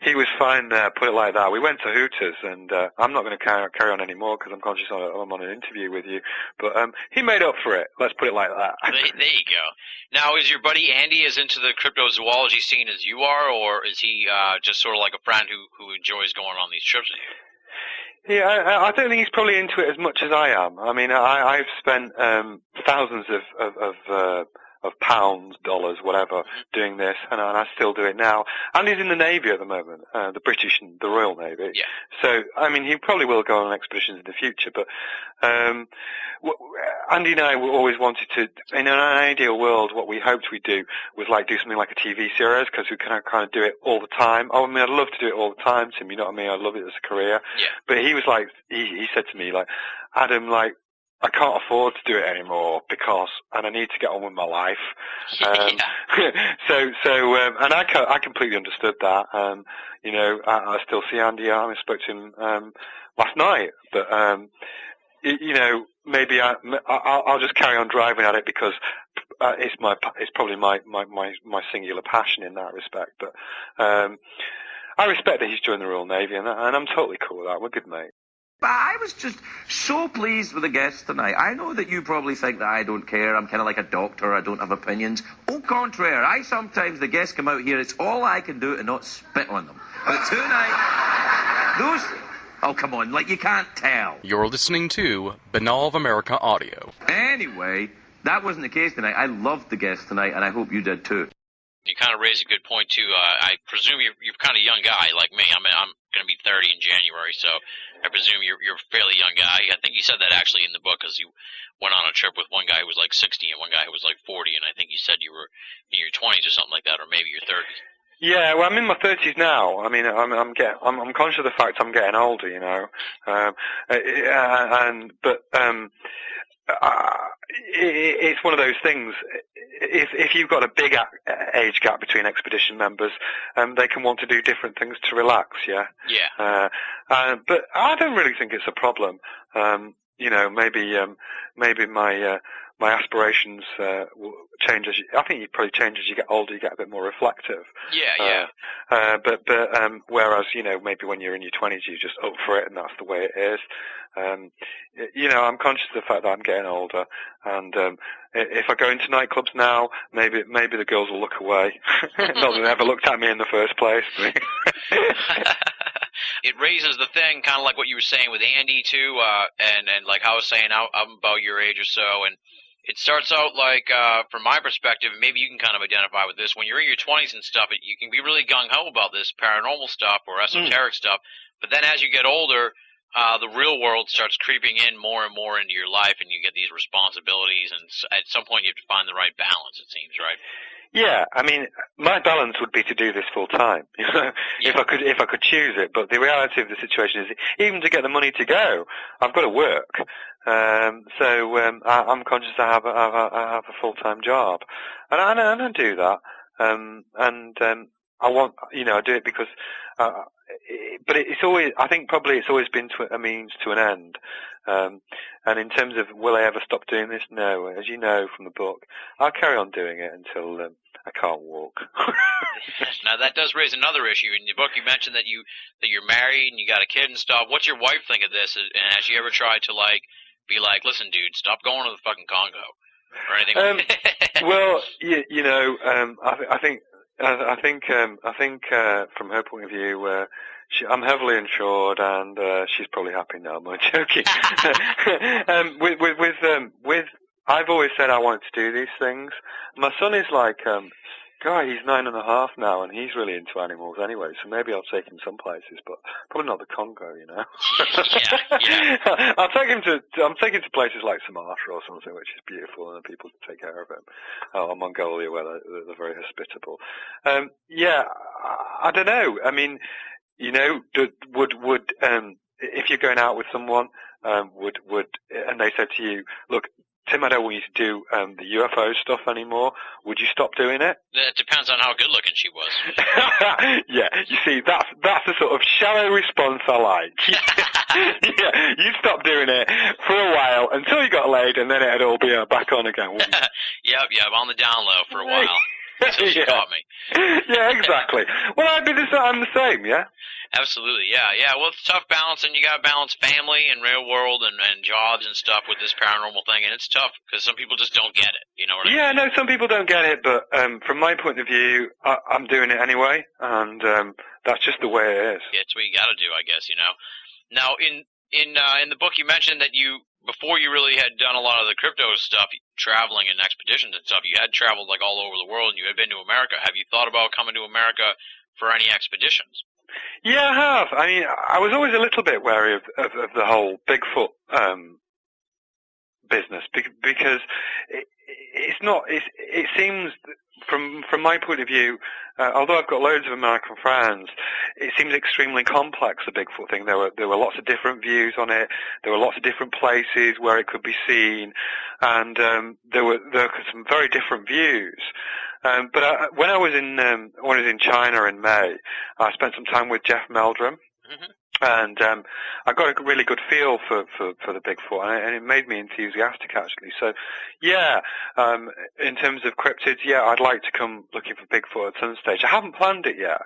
he was fine there. Put it like that. We went to Hooters, and I'm not going to carry on anymore because I'm conscious I'm on an interview with you. But he made up for it. Let's put it like that. There you go. Now, is your buddy Andy as into the cryptozoology scene as you are, or is he just sort of like a friend who enjoys going on these trips with you? Yeah, I don't think he's probably into it as much as I am. I mean, I've spent thousands of pounds, dollars, whatever, doing this, and I still do it now. And he's in the Navy at the moment, the British, the Royal Navy. Yeah. So, I mean, he probably will go on expeditions in the future, but Andy and I always wanted to, in an ideal world, what we hoped we'd do was like do something like a TV series, because we can kind of do it all the time. Oh, I mean, I'd love to do it all the time, Tim, you know what I mean? I'd love it as a career. Yeah. But he was like, he said to me, like, Adam, like, I can't afford to do it anymore and I need to get on with my life. And I completely understood that. You know, I still see Andy. I spoke to him last night, but you know, maybe I'll just carry on driving at it because it's probably my singular passion in that respect. But I respect that he's joined the Royal Navy, and I'm totally cool with that. We're good mates. I was just so pleased with the guests tonight. I know that you probably think that I don't care. I'm kind of like a doctor. I don't have opinions. Au contraire, sometimes the guests come out here, it's all I can do to not spit on them. But tonight, oh, come on, like you can't tell. You're listening to Binnall of America Audio. Anyway, that wasn't the case tonight. I loved the guests tonight, and I hope you did too. You kind of raised a good point, too. I presume you're kind of a young guy like me. I'm going to be 30 in January, so I presume you're a fairly young guy. I think you said that actually in the book, because you went on a trip with one guy who was like 60 and one guy who was like 40, and I think you said you were in your 20s or something like that, or maybe your 30s. Yeah, well, I'm in my 30s now. I mean, I'm conscious of the fact I'm getting older, you know. It's one of those things. If you've got a big age gap between expedition members, they can want to do different things to relax. Yeah. Yeah. But I don't really think it's a problem. You know, maybe my aspirations will change I think you probably change as you get older. You get a bit more reflective. Yeah. But whereas, you know, maybe when you're in your 20s, you're just up for it, and that's the way it is. You know, I'm conscious of the fact that I'm getting older, and if I go into nightclubs now, maybe the girls will look away. Not that they ever looked at me in the first place. It raises the thing, kind of like what you were saying with Andy too, and like I was saying, I'm about your age or so, and it starts out like, from my perspective, maybe you can kind of identify with this. When you're in your 20s and stuff, you can be really gung-ho about this paranormal stuff or esoteric stuff. But then as you get older, the real world starts creeping in more and more into your life, and you get these responsibilities. And at some point, you have to find the right balance, it seems, right? Yeah, I mean, my balance would be to do this full time, you know, if I could choose it. But the reality of the situation is, even to get the money to go, I've got to work. So I'm conscious I have a full-time job, and I do that. I want, you know, I do it because, but it's always, I think probably it's always been a means to an end. And in terms of will I ever stop doing this? No. As you know from the book, I'll carry on doing it until I can't walk. Now that does raise another issue. In the book, you mentioned that you're married and you got a kid and stuff. What's your wife think of this? And has she ever tried to be like, listen, dude, stop going to the fucking Congo or anything? Well, you know, I think from her point of view, I'm heavily insured, and she's probably happy now. I'm joking. I've always said I wanted to do these things. My son is like, God, he's 9.5 now, and he's really into animals anyway. So maybe I'll take him some places, but probably not the Congo, you know. Yeah. I'm taking him to places like Sumatra or something, which is beautiful, and people take care of him. Or Mongolia, where they're very hospitable. Yeah, I don't know. I mean, you know, would if you're going out with someone, and they said to you, look, Tim, I don't want you to do the UFO stuff anymore. Would you stop doing it? It depends on how good looking she was. Yeah, you see, that's the sort of shallow response I like. Yeah, you stop doing it for a while until you got laid, and then it'd all be back on again, wouldn't it? Yep, on the down low for a while. Until she caught me. Yeah, exactly. Well, I'm the same, yeah? Absolutely, yeah. Well, it's a tough balance, and you got to balance family and real world and jobs and stuff with this paranormal thing, and it's tough because some people just don't get it. You know what I mean? Yeah, no, some people don't get it, but from my point of view, I'm doing it anyway, and that's just the way it is. Yeah, it's what you got to do, I guess. You know. Now, in the book, you mentioned that before you really had done a lot of the crypto stuff, traveling and expeditions and stuff, you had traveled like all over the world and you had been to America. Have you thought about coming to America for any expeditions? Yeah, I have. I mean, I was always a little bit wary of the whole Bigfoot business because it seems from my point of view, although I've got loads of American friends, it seems extremely complex, the Bigfoot thing. There were lots of different views on it. There were lots of different places where it could be seen, and there were some very different views. But when I was in China in May, I spent some time with Jeff Meldrum. Mm-hmm. And I got a really good feel for the Bigfoot, and it made me enthusiastic, actually. So, yeah, in terms of cryptids, yeah, I'd like to come looking for Bigfoot at some stage. I haven't planned it yet,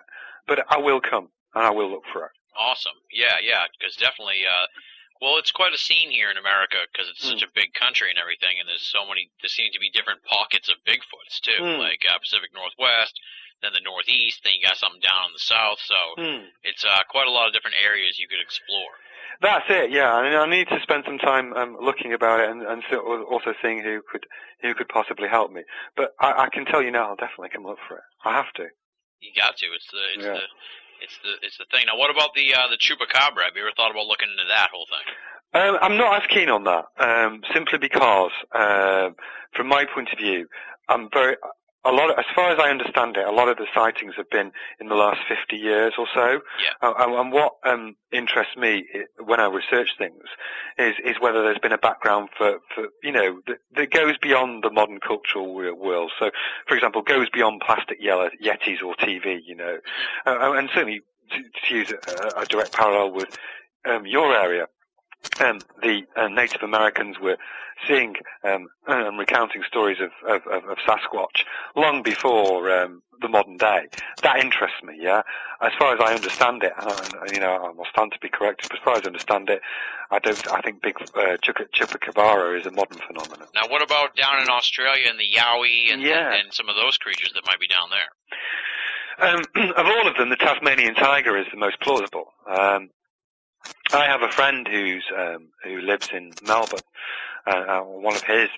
but I will come, and I will look for it. Awesome. Yeah, because definitely, well, it's quite a scene here in America because it's such a big country and everything, and there seem to be different pockets of Bigfoots, too, like Pacific Northwest, then the Northeast, then you got something down in the South, so it's quite a lot of different areas you could explore. That's it, yeah. I mean, I need to spend some time looking about it and also seeing who could possibly help me. But I can tell you now, I'll definitely come look for it. I have to. You got to. It's the thing. Now, what about the chupacabra? Have you ever thought about looking into that whole thing? I'm not as keen on that, simply because, from my point of view, as far as I understand it, a lot of the sightings have been in the last 50 years or so. Yeah. And what interests me when I research things is whether there's been a background for that goes beyond the modern cultural world. So, for example, goes beyond plastic Yetis or TV, and certainly to use a direct parallel with your area. The Native Americans were seeing and recounting stories of Sasquatch long before the modern day. That interests me, yeah. As far as I understand it, and I'll stand to be corrected, but as far as I understand it, I think big chupacabra is a modern phenomenon. Now, what about down in Australia and the Yowie and some of those creatures that might be down there? Of all of them, the Tasmanian tiger is the most plausible. I have a friend who lives in Melbourne. One of his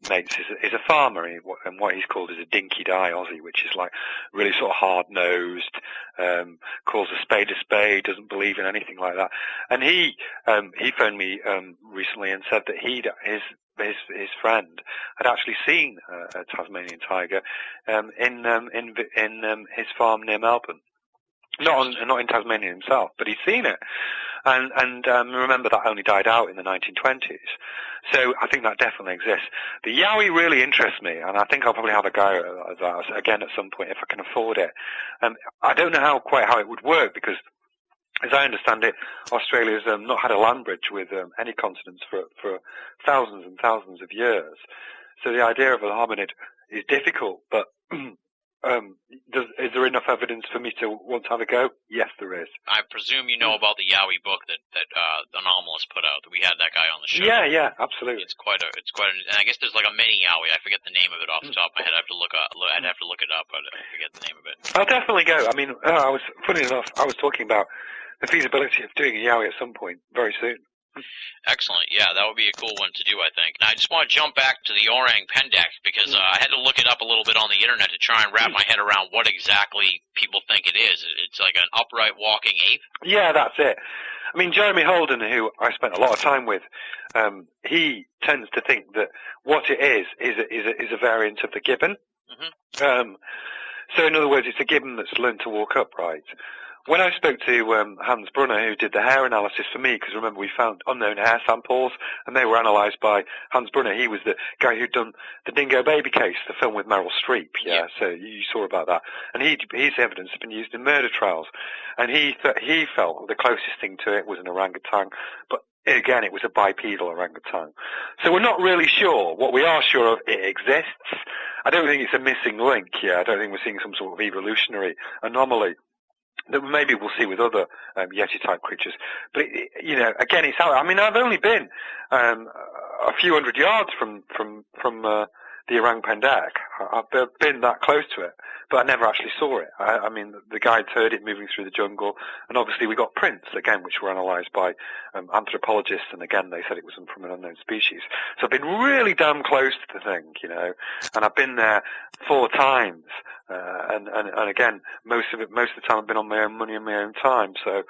mates is a farmer, and what he's called is a dinky-die Aussie, which is like really sort of hard-nosed, calls a spade, doesn't believe in anything like that. And he phoned me recently and said that his friend had actually seen a Tasmanian tiger in his farm near Melbourne. Not in Tasmania himself, but he's seen it. And remember, that only died out in the 1920s. So I think that definitely exists. The Yowie really interests me, and I think I'll probably have a go at that again at some point if I can afford it. I don't know quite how it would work, because as I understand it, Australia's not had a land bridge with any continents for thousands and thousands of years. So the idea of a hominid is difficult, but is there enough evidence for me to want to have a go? Yes, there is. I presume you know about the Yowie book that Anomalous put out. That we had that guy on the show. Yeah, absolutely. It's quite and I guess there's like a mini Yowie. I forget the name of it off the top of my head. I'd have to look it up, but I forget the name of it. I'll definitely go. I mean, funny enough, I was talking about the feasibility of doing a Yowie at some point very soon. Excellent. Yeah, that would be a cool one to do, I think. Now, I just want to jump back to the orang pendek because I had to look it up a little bit on the internet to try and wrap my head around what exactly people think it is. It's like an upright walking ape? Yeah, that's it. I mean, Jeremy Holden, who I spent a lot of time with, he tends to think that what it is a variant of the gibbon. Mm-hmm. So in other words, it's a gibbon that's learned to walk upright. when I spoke to Hans Brunner, who did the hair analysis for me, because remember we found unknown hair samples, and they were analysed by Hans Brunner. He was the guy who'd done the Dingo Baby case, the film with Meryl Streep. Yeah. So you saw about that, and his evidence has been used in murder trials, and he felt the closest thing to it was an orangutan, but again, it was a bipedal orangutan. So we're not really sure. What we are sure of, it exists. I don't think it's a missing link. Yeah, I don't think we're seeing some sort of evolutionary anomaly that maybe we'll see with other Yeti-type creatures. But, again, it's out. I mean, I've only been a few hundred yards from the orang pendek. I've been that close to it, but I never actually saw it. I mean, the guides heard it moving through the jungle, and obviously we got prints, again, which were analysed by anthropologists, and again, they said it was from an unknown species. So I've been really damn close to the thing, and I've been there 4 times, and again, most of the time I've been on my own money and my own time, so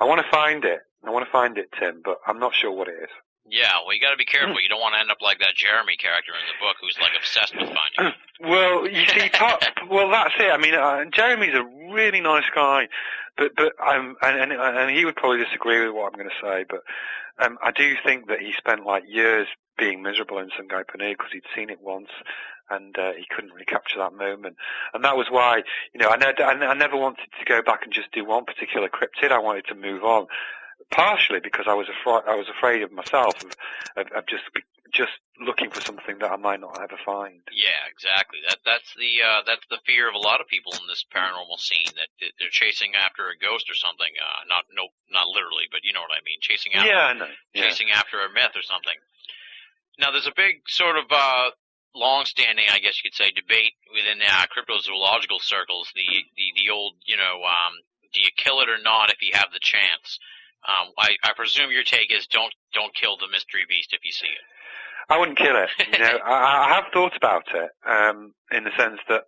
I want to find it. Tim, but I'm not sure what it is. Yeah, well, you got to be careful. You don't want to end up like that Jeremy character in the book, who's like obsessed with finding it. Well, you see, well, that's it. I mean, Jeremy's a really nice guy, but and he would probably disagree with what I'm going to say, but I do think that he spent like years being miserable in Sungai Panu because he'd seen it once, and he couldn't really capture that moment, and that was why, I never wanted to go back and just do one particular cryptid. I wanted to move on. Partially because I was afraid of myself, of just looking for something that I might not ever find. Yeah, exactly. That's the fear of a lot of people in this paranormal scene, that they're chasing after a ghost or something. Not literally, but you know what I mean. Chasing after a myth or something. Now, there's a big sort of long-standing, I guess you could say, debate within cryptozoological circles. The old, do you kill it or not if you have the chance? I presume your take is don't kill the mystery beast if you see it. I wouldn't kill it. I have thought about it, in the sense that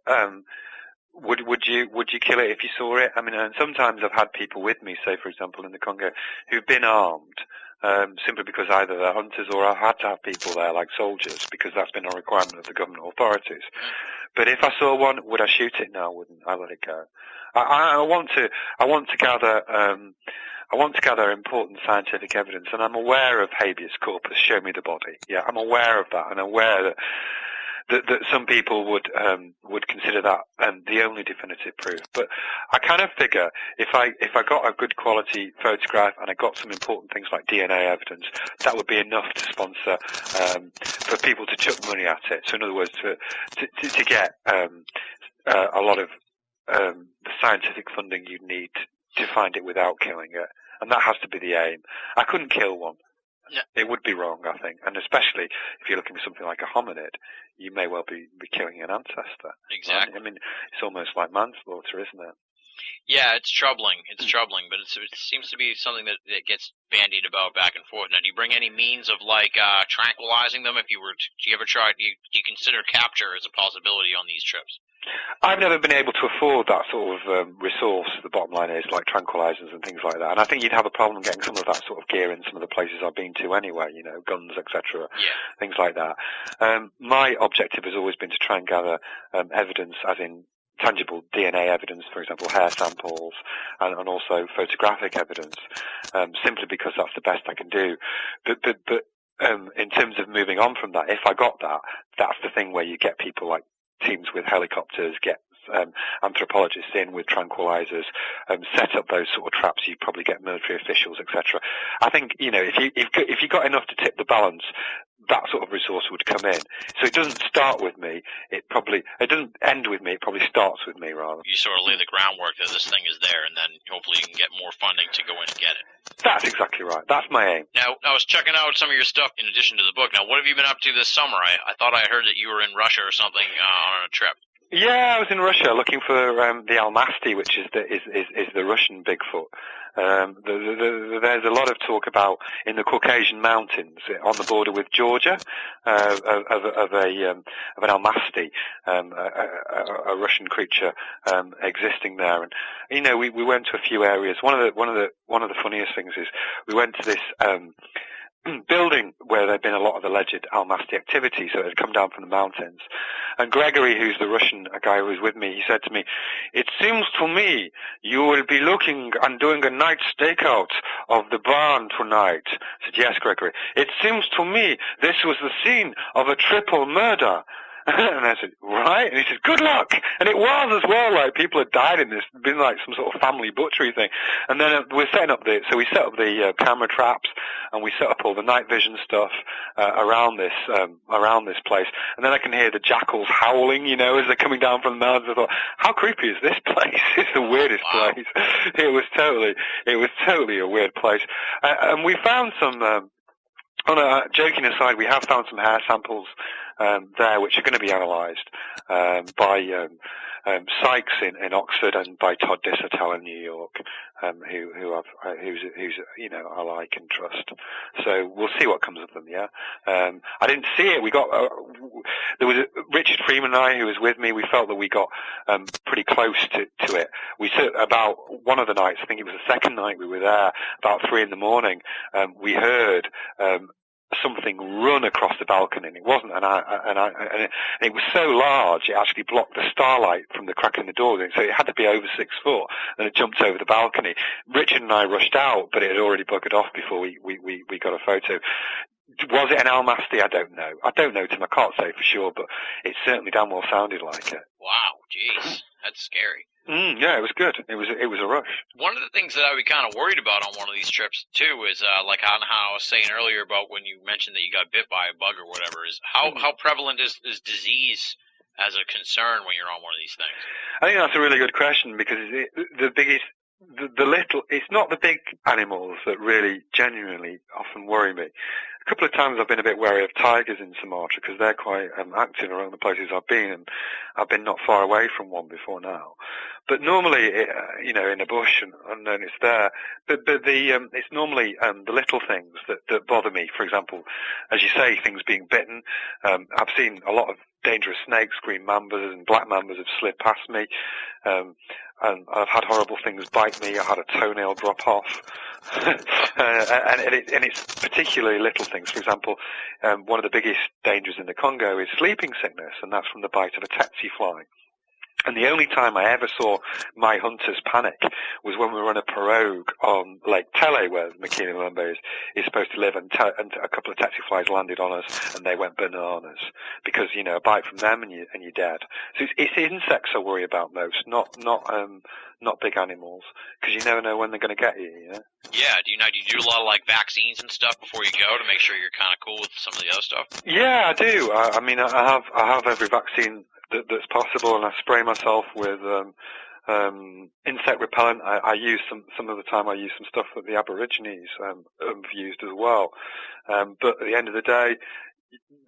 would you kill it if you saw it? I mean, and sometimes I've had people with me, say for example in the Congo, who've been armed, simply because either they're hunters or I've had to have people there like soldiers, because that's been a requirement of the government authorities. But if I saw one, would I shoot it? No, I wouldn't. I let it go. I want to gather important scientific evidence, and I'm aware of habeas corpus, show me the body. Yeah, I'm aware of that, and aware that some people would consider that the only definitive proof. But I kind of figure if I got a good quality photograph and I got some important things like DNA evidence, that would be enough to sponsor for people to chuck money at it. So in other words, to get a lot of the scientific funding you'd need to find it without killing it. And that has to be the aim. I couldn't kill one. No. It would be wrong, I think. And especially if you're looking for something like a hominid, you may well be killing an ancestor. Exactly. Right? I mean, it's almost like manslaughter, isn't it? Yeah, it's troubling. It's troubling, but it seems to be something that gets bandied about back and forth. Now, do you bring any means of, tranquilizing them? Do you ever try, do you consider capture as a possibility on these trips? I've never been able to afford that sort of resource, the bottom line is, like tranquilizers and things like that. And I think you'd have a problem getting some of that sort of gear in some of the places I've been to anyway, guns, etc., things like that. My objective has always been to try and gather evidence, as in tangible DNA evidence, for example, hair samples, and also photographic evidence, simply because that's the best I can do. But in terms of moving on from that, if I got that, that's the thing where you get people like teams with helicopters, get anthropologists in with tranquilizers, set up those sort of traps. You probably get military officials, etc. I think if you got enough to tip the balance, that sort of resource would come in. So it doesn't start with me. It doesn't end with me. It probably starts with me, rather. You sort of lay the groundwork that this thing is there, and then hopefully you can get more funding to go in and get it. That's exactly right. That's my aim. Now, I was checking out some of your stuff in addition to the book. Now, what have you been up to this summer? I thought I heard that you were in Russia or something on a trip. Yeah, I was in Russia looking for the Almasty, which is the Russian Bigfoot. There's a lot of talk about in the Caucasian mountains on the border with Georgia of an Almasty, a Russian creature existing there. And we went to a few areas. One of the funniest things is we went to this building where there'd been a lot of alleged Almaty activity, so it had come down from the mountains. And Gregory, who's the Russian guy who was with me, he said to me, "It seems to me you will be looking and doing a night stakeout of the barn tonight." I said, "Yes, Gregory. It seems to me this was the scene of a triple murder." And I said, "Right?" And he said, "Good luck." And it was as well, like people had died in this, been like some sort of family butchery thing. And then we're setting up so we set up the camera traps, and we set up all the night vision stuff around this place. And then I can hear the jackals howling, you know, as they're coming down from the mountains. I thought, how creepy is this place? It's the weirdest place. It was totally a weird place. And we found some, joking aside, we have found some hair samples there which are going to be analysed by Sykes in Oxford and by Todd Dissertel in New York, who's you know, I like and trust. So we'll see what comes of them. Yeah, I didn't see it. We got there was Richard Freeman and I who was with me. We felt that we got pretty close to it. We said about one of the nights, I think it was the second night we were there, about 3 a.m. We heard something run across the balcony, and it wasn't and it was so large it actually blocked the starlight from the crack in the door, so it had to be over 6 foot, and it jumped over the balcony. Richard and I rushed out, but it had already buggered off before we got a photo. Was it an Almaty? I don't know, Tim. I can't say for sure, but it certainly damn well sounded like it. Wow, jeez, that's scary. Yeah, it was good. It was a rush. One of the things that I would be kind of worried about on one of these trips too is like on how I was saying earlier about when you mentioned that you got bit by a bug or whatever, is how prevalent is disease as a concern when you're on one of these things? I think that's a really good question, because it's not the big animals that really genuinely often worry me. A couple of times I've been a bit wary of tigers in Sumatra because they're quite active around the places I've been, and I've been not far away from one before now. But normally, you know, in a bush and then it's there. But it's normally the little things that bother me. For example, as you say, things being bitten. I've seen a lot of dangerous snakes, green mambas and black mambas have slid past me. And I've had horrible things bite me. I had a toenail drop off. and it's particularly little things. For example, one of the biggest dangers in the Congo is sleeping sickness, and that's from the bite of a tsetse fly. And the only time I ever saw my hunters panic was when we were on a pirogue on Lake Tele, where Makina Mulumbe is supposed to live, and a couple of tsetse flies landed on us, and they went bananas. Because, you know, a bite from them and you're dead. So it's insects I worry about most, not big animals, because you never know when they're going to get you, you know? Yeah, do you do a lot of, like, vaccines and stuff before you go to make sure you're kind of cool with some of the other stuff? Yeah, I do. I mean, I have every vaccine that's possible, and I spray myself with insect repellent. I use some of the time I use some stuff that the Aborigines have used as well. But at the end of the day,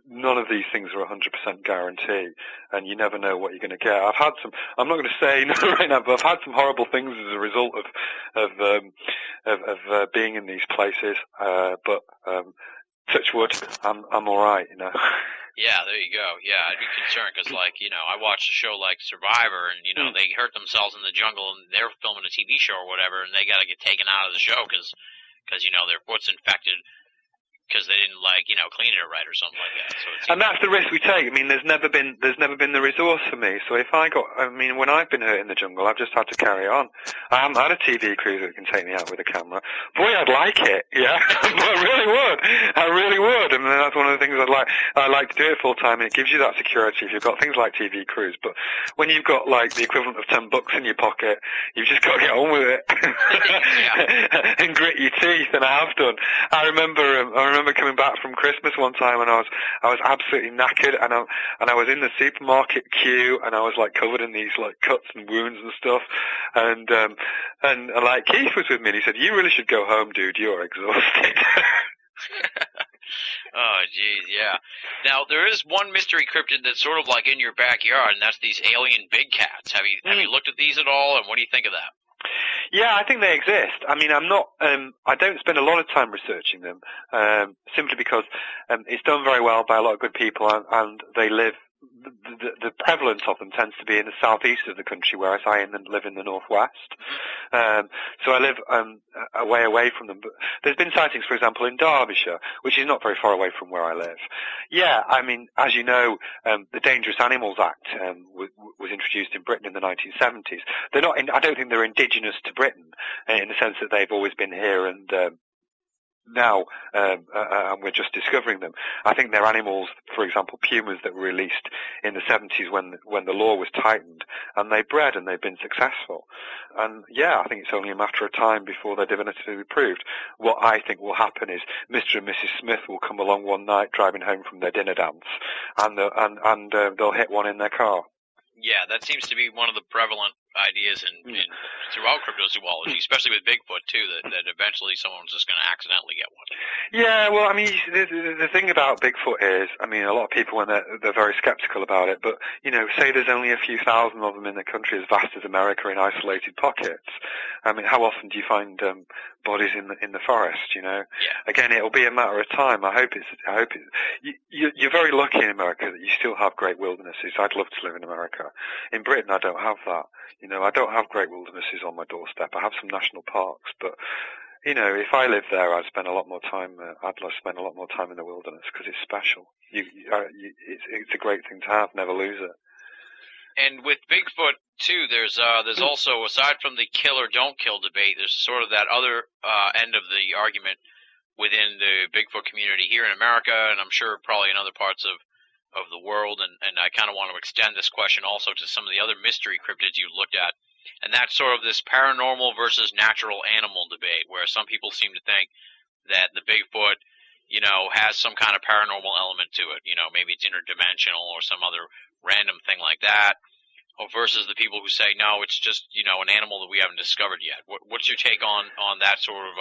none of these things are 100% guarantee, and you never know what you're going to get. I've had some, I'm not going to say right now, but I've had some horrible things as a result of being in these places. But touch wood, I'm all right, you know. Yeah, there you go. Yeah, I'd be concerned because, like, you know, I watched a show like Survivor, and, you know, they hurt themselves in the jungle, and they're filming a TV show or whatever, and they got to get taken out of the show because, you know, their foot's infected because they didn't, like, you know, clean it right or something like that. So and that's the risk we take. I mean, there's never been the resource for me. So if when I've bbeen hurt in the jungle, I've just had to carry on. I haven't had a TV crew that can take me out with a camera. Boy, I'd like it, yeah. But I really would. And that's one of the things I like to do it full time, and it gives you that security if you've got things like TV crews. But when you've got, like, the equivalent of $10 in your pocket, you've just got to get on with it. And grit your teeth, and I have done. I remember coming back from Christmas one time, and I was absolutely knackered, and I was in the supermarket queue, and I was, like, covered in these, like, cuts and wounds and stuff, and like, Keith was with me, and he said, "You really should go home, dude. You're exhausted." Oh, geez, yeah. Now, there is one mystery cryptid that's sort of like in your backyard, and that's these alien big cats. Have you looked at these at all, and what do you think of that? Yeah, I think they exist. I mean, I don't spend a lot of time researching them, simply because it's done very well by a lot of good people, and they live. The prevalence of them tends to be in the southeast of the country, whereas I live in the northwest. So I live away from them. But there's been sightings, for example, in Derbyshire, which is not very far away from where I live. Yeah, I mean, as you know, the Dangerous Animals Act was introduced in Britain in the 1970s. They're not. I don't think they're indigenous to Britain in the sense that they've always been here and now and we're just discovering them. I think they're animals, for example, pumas that were released in the 70s when the law was tightened, and they bred and they've been successful. And yeah, I think it's only a matter of time before they're definitively proved. What I think will happen is Mr. and Mrs. Smith will come along one night driving home from their dinner dance, and they'll hit one in their car. Yeah, that seems to be one of the prevalent ideas in throughout cryptozoology, especially with Bigfoot too, that eventually someone's just going to accidentally get one. Yeah, well, I mean, the thing about Bigfoot is, I mean, a lot of people when they're very skeptical about it, but you know, say there's only a few thousand of them in a country as vast as America in isolated pockets. I mean, how often do you find bodies in the forest? You know, Again, it'll be a matter of time. I hope you're very lucky in America that you still have great wildernesses. I'd love to live in America. In Britain, I don't have that. You know, I don't have great wildernesses on my doorstep. I have some national parks, but you know, if I lived there, I'd spend a lot more time. I'd spend a lot more time in the wilderness because it's special. It's a great thing to have. Never lose it. And with Bigfoot too, there's also, aside from the kill or don't kill debate, there's sort of that other end of the argument within the Bigfoot community here in America, and I'm sure probably in other parts of the world, and I kind of want to extend this question also to some of the other mystery cryptids you looked at, and that's sort of this paranormal versus natural animal debate, where some people seem to think that the Bigfoot, you know, has some kind of paranormal element to it, you know, maybe it's interdimensional or some other random thing like that, or versus the people who say, no, it's just, you know, an animal that we haven't discovered yet. What's your take on that sort of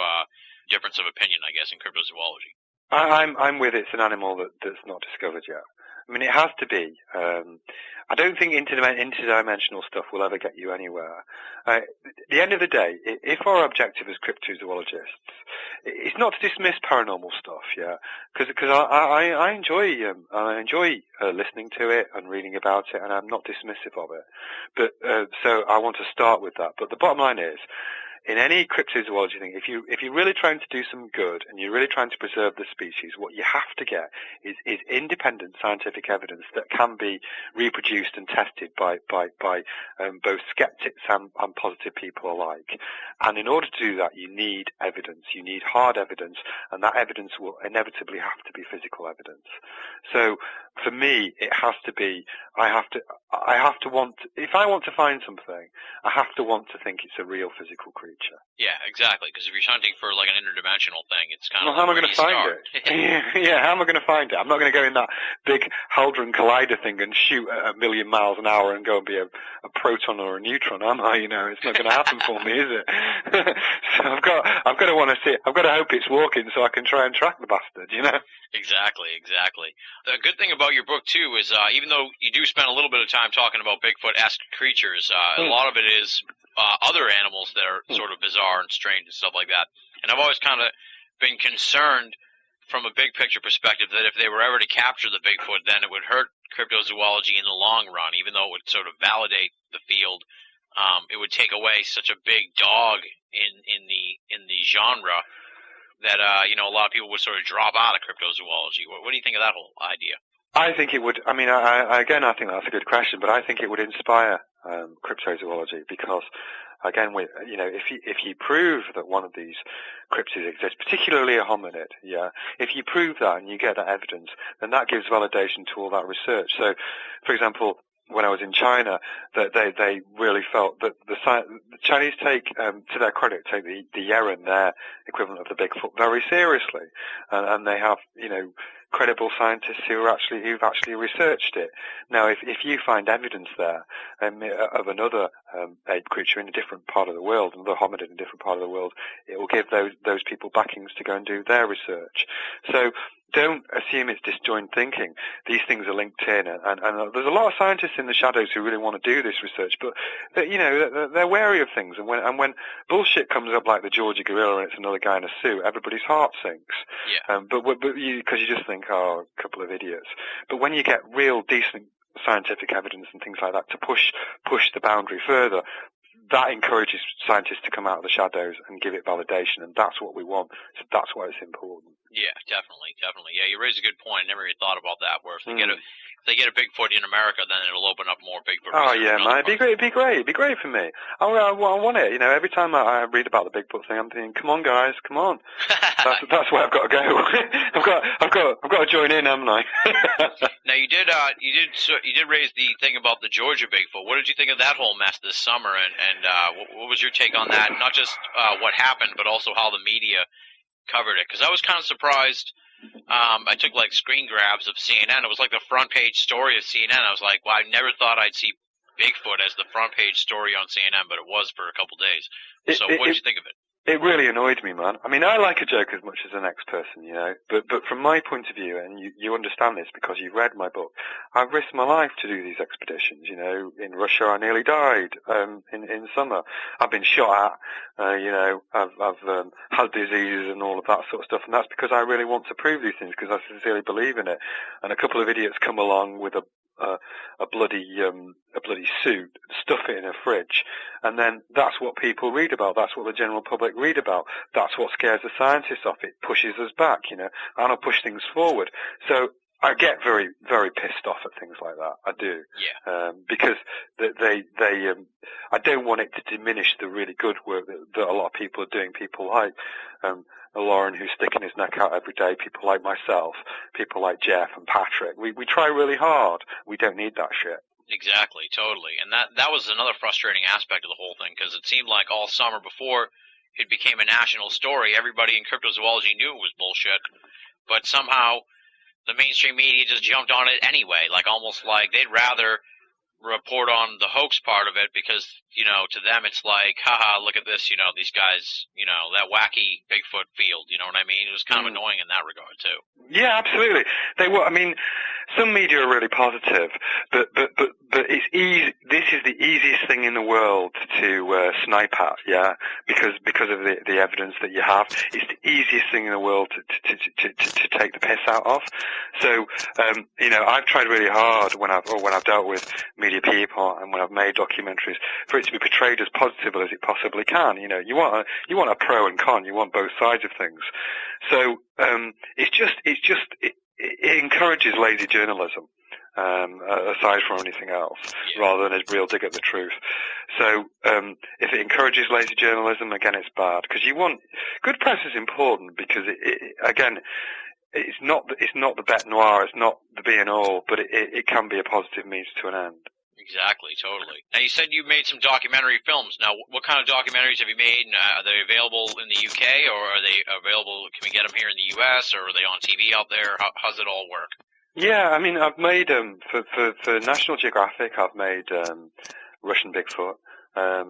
difference of opinion, I guess, in cryptozoology? I'm with it's an animal that's not discovered yet. I mean, it has to be. I don't think interdimensional stuff will ever get you anywhere. At the end of the day, if our objective as cryptozoologists, it's not to dismiss paranormal stuff, yeah, because I enjoy listening to it and reading about it, and I'm not dismissive of it. But so I want to start with that. But the bottom line is, in any cryptozoology thing, if you're really trying to do some good and you're really trying to preserve the species, what you have to get is independent scientific evidence that can be reproduced and tested by both skeptics and positive people alike. And in order to do that, you need evidence. You need hard evidence, and that evidence will inevitably have to be physical evidence. So for me, it has to be. I have to want. If I want to find something, I have to want to think it's a real physical creature. Yeah, exactly. Because if you're hunting for like an interdimensional thing, it's kind of. Well, how am I going to find it? Yeah, how am I going to find it? I'm not going to go in that big Hadron Collider thing and shoot at 1 million miles an hour and go and be a proton or a neutron, am I? You know, it's not going to happen for me, is it? So I've got to want to see it. I've got to hope it's walking so I can try and track the bastard. You know. Exactly. The good thing about your book too is even though you do spend a little bit of time talking about Bigfoot-esque creatures, a lot of it is other animals that are sort of bizarre and strange and stuff like that. And I've always kind of been concerned from a big picture perspective that if they were ever to capture the Bigfoot, then it would hurt cryptozoology in the long run, even though it would sort of validate the field. It would take away such a big dog in the genre that you know, a lot of people would sort of drop out of cryptozoology. What do you think of that whole idea? I think it would. I mean, I think that's a good question, but I think it would inspire cryptozoology because, again, if you prove that one of these cryptids exists, particularly a hominid, yeah, if you prove that and you get that evidence, then that gives validation to all that research. So, for example, when I was in China, that they really felt that the Chinese take, to their credit, take the Yeren, their equivalent of the Bigfoot, very seriously, and they have, you know, credible scientists who've actually researched it. Now, if you find evidence there of another ape creature in a different part of the world, another hominid in a different part of the world, it will give those people backings to go and do their research. So don't assume it's disjoint thinking. These things are linked in, and there's a lot of scientists in the shadows who really want to do this research, but they're wary of things. And when bullshit comes up like the Georgia gorilla and it's another guy in a suit, everybody's heart sinks. Yeah. Because you just think, oh, a couple of idiots. But when you get real decent scientific evidence and things like that to push the boundary further, that encourages scientists to come out of the shadows and give it validation, and that's what we want. So that's why it's important. Yeah, definitely. Yeah, you raise a good point. I never even thought about that. Where if they get a Bigfoot in America, then it'll open up more Bigfoot. Oh yeah, man, it'd be great for me. I want it. You know, every time I read about the Bigfoot thing, I'm thinking, come on, guys, come on. That's where I've got to go. I've got to join in, haven't I? Now you did raise the thing about the Georgia Bigfoot. What did you think of that whole mess this summer? And what was your take on that? Not just what happened, but also how the media covered it, because I was kind of surprised. I took like screen grabs of CNN. It was like the front page story of CNN. I was like, well, I never thought I'd see Bigfoot as the front page story on CNN, but it was for a couple days. So what did you think of it? It really annoyed me, man. I mean, I like a joke as much as the next person, you know, but from my point of view, and you understand this because you've read my book, I've risked my life to do these expeditions, you know. In Russia, I nearly died, in summer. I've been shot at, you know, I've had diseases and all of that sort of stuff, and that's because I really want to prove these things, because I sincerely believe in it. And a couple of idiots come along with a bloody suit, stuff it in a fridge, and then that's what people read about. That's what the general public read about. That's what scares the scientists off. It pushes us back, you know, and I'll push things forward. So I get very, very pissed off at things like that. I do. Yeah. Because I don't want it to diminish the really good work that a lot of people are doing. People like Lauren, who's sticking his neck out every day, people like myself, people like Jeff and Patrick. We try really hard. We don't need that shit. Exactly, totally. And that was another frustrating aspect of the whole thing, because it seemed like all summer before it became a national story, everybody in cryptozoology knew it was bullshit, but somehow the mainstream media just jumped on it anyway, like almost like they'd rather report on the hoax part of it, because, you know, to them it's like, haha, look at this, you know, these guys, you know, that wacky Bigfoot field, you know what I mean? It was kind of annoying in that regard too. Yeah, absolutely. They were. I mean, some media are really positive, but it's easy. This is the easiest thing in the world to snipe at. Yeah, because of the evidence that you have. It's the easiest thing in the world to take the piss out of. So, you know, I've tried really hard when I've dealt with media people and when I've made documentaries for it to be portrayed as positive as it possibly can. You know, you want a pro and con. You want both sides of things. So it encourages lazy journalism, aside from anything else, rather than a real dig at the truth. So if it encourages lazy journalism, again, it's bad, because good press is important, because it's not the bête noire, it's not the be and all, but it can be a positive means to an end. Exactly, totally. Now, you said you made some documentary films. Now, what kind of documentaries have you made? Are they available in the UK, or are they available, can we get them here in the US, or are they on TV out there? How's it all work? Yeah, I mean, I've made, for National Geographic, I've made Russian Bigfoot. I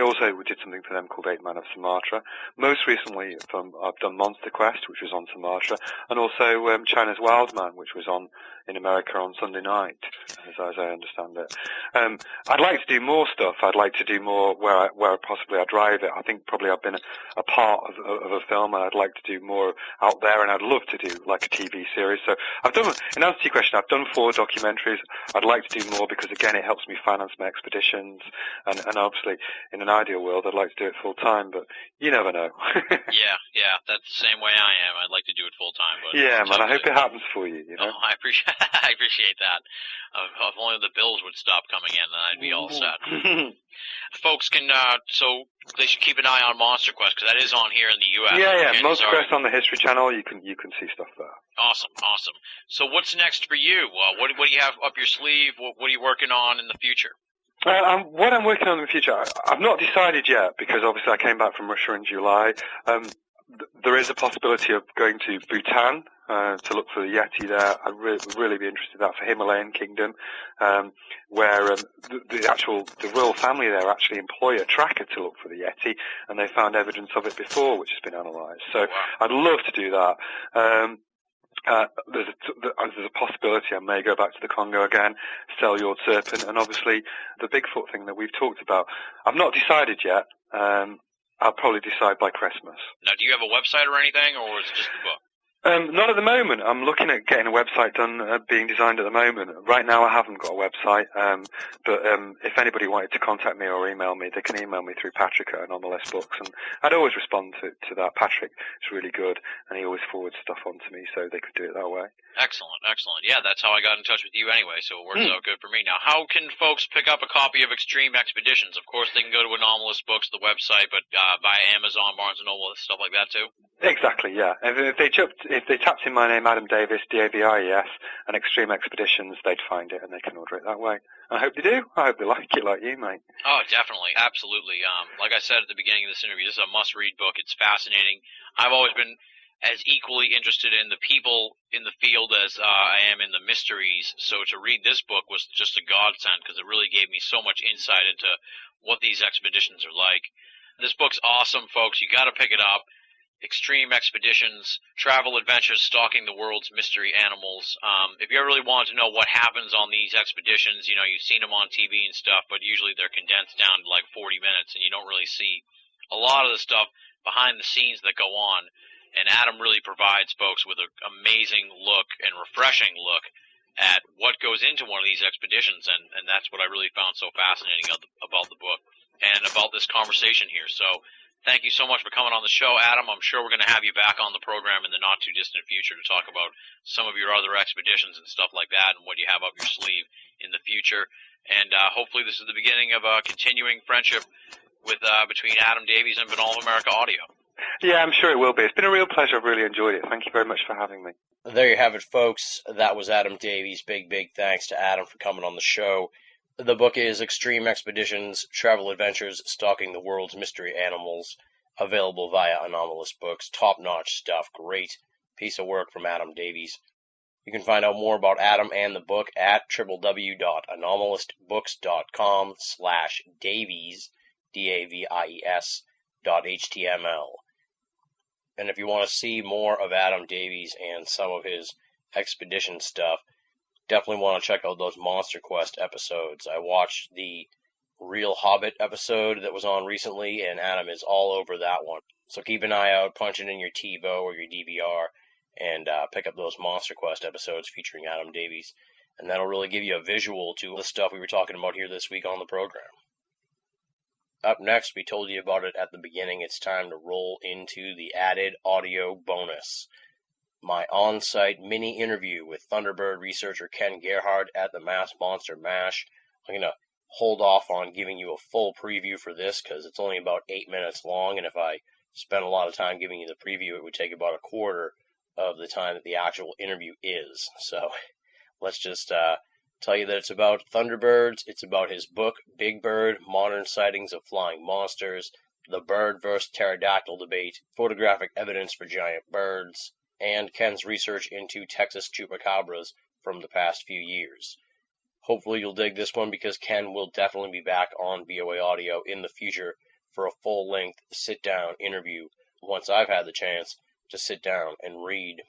also did something for them called 8 Man of Sumatra. Most recently, I've done Monster Quest, which was on Sumatra, and also China's Wild Man, which was on in America on Sunday night, as I understand it. I'd like to do more stuff. I'd like to do more where possibly I drive it. I think probably I've been a part of a film, and I'd like to do more out there, and I'd love to do like a TV series. So I've done, in answer to your question, I've done 4 documentaries. I'd like to do more, because again, it helps me finance my expeditions, and obviously in an ideal world I'd like to do it full time, but you never know. yeah, that's the same way I am. I'd like to do it full time, but yeah, man, I hope it happens for you, you know. Oh, I appreciate that. If only the bills would stop coming in, then I'd be all set. Folks can so they should keep an eye on Monster Quest, because that is on here in the US. Yeah, Monster Quest on the History Channel. You can see stuff there. Awesome. So what's next for you? What do you have up your sleeve? What are you working on in the future? What I'm working on in the future, I've not decided yet, because obviously I came back from Russia in July. There is a possibility of going to Bhutan to look for the Yeti there. I'd really be interested in that, for Himalayan Kingdom, where the royal family there actually employ a tracker to look for the Yeti, and they found evidence of it before, which has been analysed. So I'd love to do that. There's a possibility I may go back to the Congo again, Selyoid serpent, and obviously the Bigfoot thing that we've talked about. I've not decided yet. I'll probably decide by Christmas. Now, do you have a website or anything, or is it just the book? Not at the moment. I'm looking at getting a website done, being designed at the moment. Right now I haven't got a website, but if anybody wanted to contact me or email me, they can email me through Patrick at Anomalous Books, and I'd always respond to that. Patrick is really good, and he always forwards stuff on to me, so they could do it that way. Excellent, excellent. Yeah, that's how I got in touch with you anyway, so it works out good for me. Now, how can folks pick up a copy of Extreme Expeditions? Of course, they can go to Anomalous Books, the website, but via Amazon, Barnes & Noble, stuff like that too? Exactly, yeah. If they tapped in my name, Adam Davies, Davies, and Extreme Expeditions, they'd find it, and they can order it that way. I hope they do. I hope they like it like you, mate. Oh, definitely, absolutely. Like I said at the beginning of this interview, this is a must-read book. It's fascinating. I've always been as equally interested in the people in the field as I am in the mysteries. So to read this book was just a godsend because it really gave me so much insight into what these expeditions are like. This book's awesome, folks. You got to pick it up. Extreme Expeditions, Travel Adventures Stalking the World's Mystery Animals. If you ever really want to know what happens on these expeditions, you know, you've seen them on TV and stuff, but usually they're condensed down to like 40 minutes and you don't really see a lot of the stuff behind the scenes that go on. And Adam really provides folks with an amazing look and refreshing look at what goes into one of these expeditions, and that's what I really found so fascinating about the book and about this conversation here. So thank you so much for coming on the show, Adam. I'm sure we're going to have you back on the program in the not-too-distant future to talk about some of your other expeditions and stuff like that and what you have up your sleeve in the future. And hopefully this is the beginning of a continuing friendship with between Adam Davies and Binnall of America Audio. Yeah, I'm sure it will be. It's been a real pleasure. I've really enjoyed it. Thank you very much for having me. There you have it, folks. That was Adam Davies. Big thanks to Adam for coming on the show. The book is Extreme Expeditions, Travel Adventures, Stalking the World's Mystery Animals, available via Anomalous Books. Top-notch stuff. Great piece of work from Adam Davies. You can find out more about Adam and the book at www.anomalistbooks.com/Davies, DAVIES.html. And if you want to see more of Adam Davies and some of his expedition stuff, definitely want to check out those Monster Quest episodes. I watched the Real Hobbit episode that was on recently, and Adam is all over that one. So keep an eye out, punch it in your TiVo or your DVR, and pick up those Monster Quest episodes featuring Adam Davies. And that'll really give you a visual to the stuff we were talking about here this week on the program. Up next, we told you about it at the beginning. It's time to roll into the added audio bonus. My on-site mini interview with Thunderbird researcher Ken Gerhard at the Mass Monster Mash. I'm going to hold off on giving you a full preview for this because it's only about 8 minutes long, and if I spent a lot of time giving you the preview, it would take about a quarter of the time that the actual interview is. So let's just tell you that it's about Thunderbirds. It's about his book, Big Bird, Modern Sightings of Flying Monsters, the bird versus pterodactyl debate, photographic evidence for giant birds, and Ken's research into Texas chupacabras from the past few years. Hopefully you'll dig this one because Ken will definitely be back on BOA Audio in the future for a full-length sit-down interview once I've had the chance to sit down and read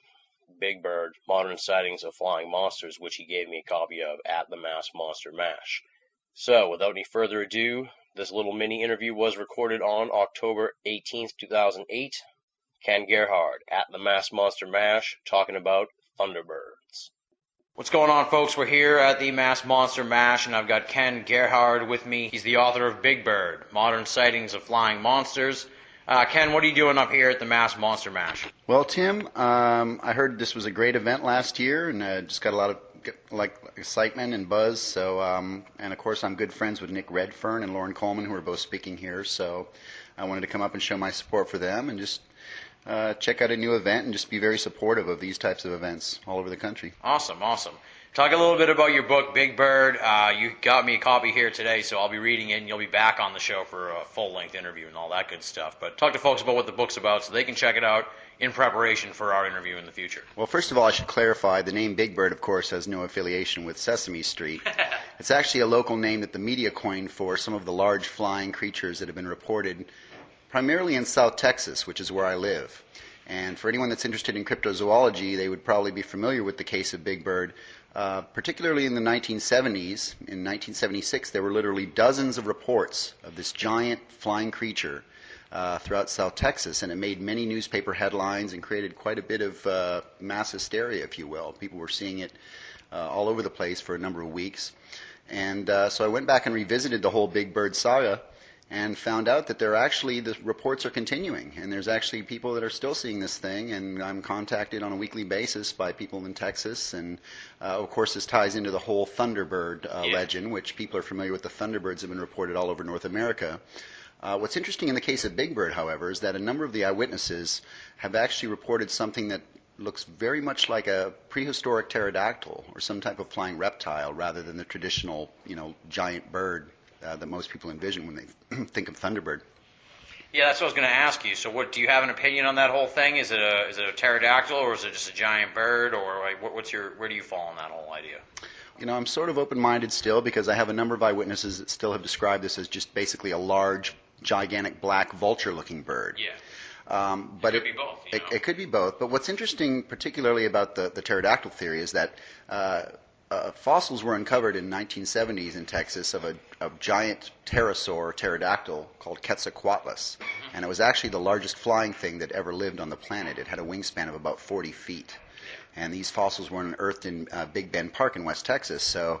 Big Bird, Modern Sightings of Flying Monsters, which he gave me a copy of at the Mass Monster Mash. So, without any further ado, this little mini interview was recorded on October 18th, 2008. Ken Gerhard at the Mass Monster Mash talking about Thunderbirds. What's going on, folks? We're here at the Mass Monster Mash, and I've got Ken Gerhard with me. He's the author of Big Bird, Modern Sightings of Flying Monsters. Ken, what are you doing up here at the Mass Monster Mash? Well, Tim, I heard this was a great event last year, and just got a lot of excitement and buzz. So, and of course, I'm good friends with Nick Redfern and Lauren Coleman, who are both speaking here. So, I wanted to come up and show my support for them, and just check out a new event, and just be very supportive of these types of events all over the country. Awesome. Talk a little bit about your book, Big Bird. You got me a copy here today, so I'll be reading it, and you'll be back on the show for a full-length interview and all that good stuff. But talk to folks about what the book's about so they can check it out in preparation for our interview in the future. Well, first of all, I should clarify, the name Big Bird, of course, has no affiliation with Sesame Street. It's actually a local name that the media coined for some of the large flying creatures that have been reported primarily in South Texas, which is where I live. And for anyone that's interested in cryptozoology, they would probably be familiar with the case of Big Bird. Particularly in the 1970s, in 1976, there were literally dozens of reports of this giant flying creature throughout South Texas, and it made many newspaper headlines and created quite a bit of mass hysteria, if you will. People were seeing it all over the place for a number of weeks. And so I went back and revisited the whole Big Bird saga and found out that the reports are continuing, and there's actually people that are still seeing this thing, and I'm contacted on a weekly basis by people in Texas, and of course this ties into the whole Thunderbird legend, which people are familiar with. The Thunderbirds have been reported all over North America. What's interesting in the case of Big Bird, however, is that a number of the eyewitnesses have actually reported something that looks very much like a prehistoric pterodactyl or some type of flying reptile rather than the traditional, giant bird that most people envision when they think of Thunderbird. Yeah, that's what I was going to ask you. So, do you have an opinion on that whole thing? Is it a pterodactyl, or is it just a giant bird, or like, where do you fall on that whole idea? I'm sort of open-minded still because I have a number of eyewitnesses that still have described this as just basically a large, gigantic, black vulture-looking bird. Yeah. But it could be both. It could be both. But what's interesting, particularly about the pterodactyl theory, is that fossils were uncovered in 1970s in Texas of a giant pterosaur pterodactyl called Quetzalcoatlus, and it was actually the largest flying thing that ever lived on the planet. It had a wingspan of about 40 feet, and these fossils were unearthed in Big Bend Park in West Texas. So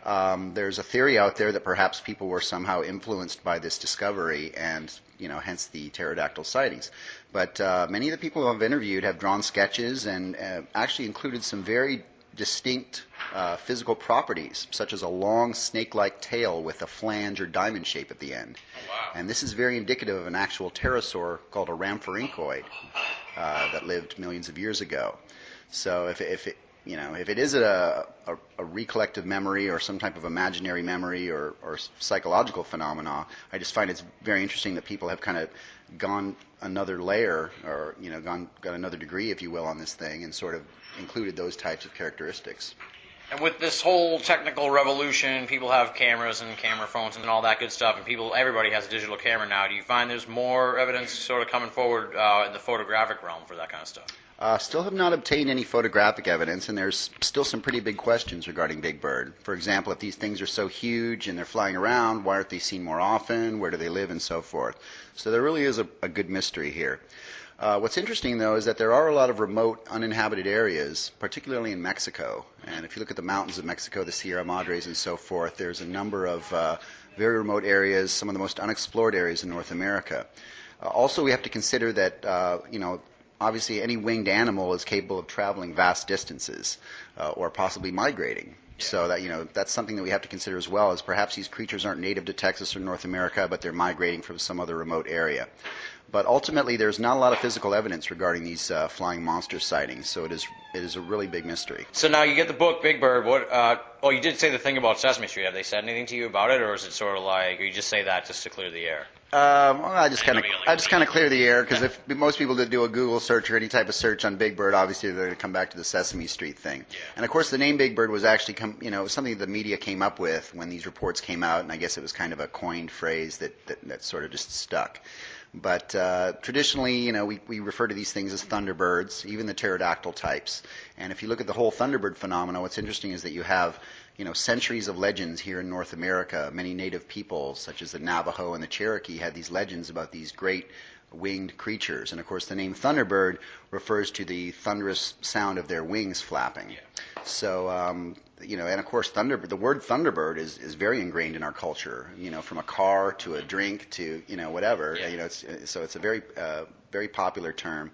there's a theory out there that perhaps people were somehow influenced by this discovery, and hence the pterodactyl sightings. But many of the people I've interviewed have drawn sketches and actually included some very distinct physical properties, such as a long snake-like tail with a flange or diamond shape at the end. Oh, wow. And this is very indicative of an actual pterosaur called a rhamphorhynchoid that lived millions of years ago. So if it is a recollective memory or some type of imaginary memory or psychological phenomena, I just find it's very interesting that people have kind of gone another layer or got another degree, if you will, on this thing and sort of included those types of characteristics. And with this whole technical revolution, people have cameras and camera phones and all that good stuff, and everybody has a digital camera now. Do you find there's more evidence sort of coming forward in the photographic realm for that kind of stuff? Still have not obtained any photographic evidence, and there's still some pretty big questions regarding Big Bird. For example, if these things are so huge and they're flying around, why aren't they seen more often? Where do they live, and so forth? So there really is a good mystery here. What's interesting, though, is that there are a lot of remote, uninhabited areas, particularly in Mexico. And if you look at the mountains of Mexico, the Sierra Madres and so forth, there's a number of very remote areas, some of the most unexplored areas in North America. Also, we have to consider that, obviously any winged animal is capable of traveling vast distances or possibly migrating. So that that's something that we have to consider as well, is perhaps these creatures aren't native to Texas or North America, but they're migrating from some other remote area. But ultimately, there's not a lot of physical evidence regarding these flying monster sightings, so it is a really big mystery. So now you get the book Big Bird. You did say the thing about Sesame Street. Have they said anything to you about it, or is it sort of like, or you just say that just to clear the air? I just kind of clear the air, because if most people that do a Google search or any type of search on Big Bird, obviously they're going to come back to the Sesame Street thing. Yeah. And of course, the name Big Bird was actually something the media came up with when these reports came out, and I guess it was kind of a coined phrase that sort of just stuck. But traditionally, we refer to these things as thunderbirds, even the pterodactyl types. And if you look at the whole thunderbird phenomena, what's interesting is that you have centuries of legends here in North America. Many native peoples, such as the Navajo and the Cherokee, had these legends about these great winged creatures. And of course, the name Thunderbird refers to the thunderous sound of their wings flapping. Yeah. So, and of course, the word Thunderbird is very ingrained in our culture. From a car to a drink to whatever. Yeah. It's a very popular term.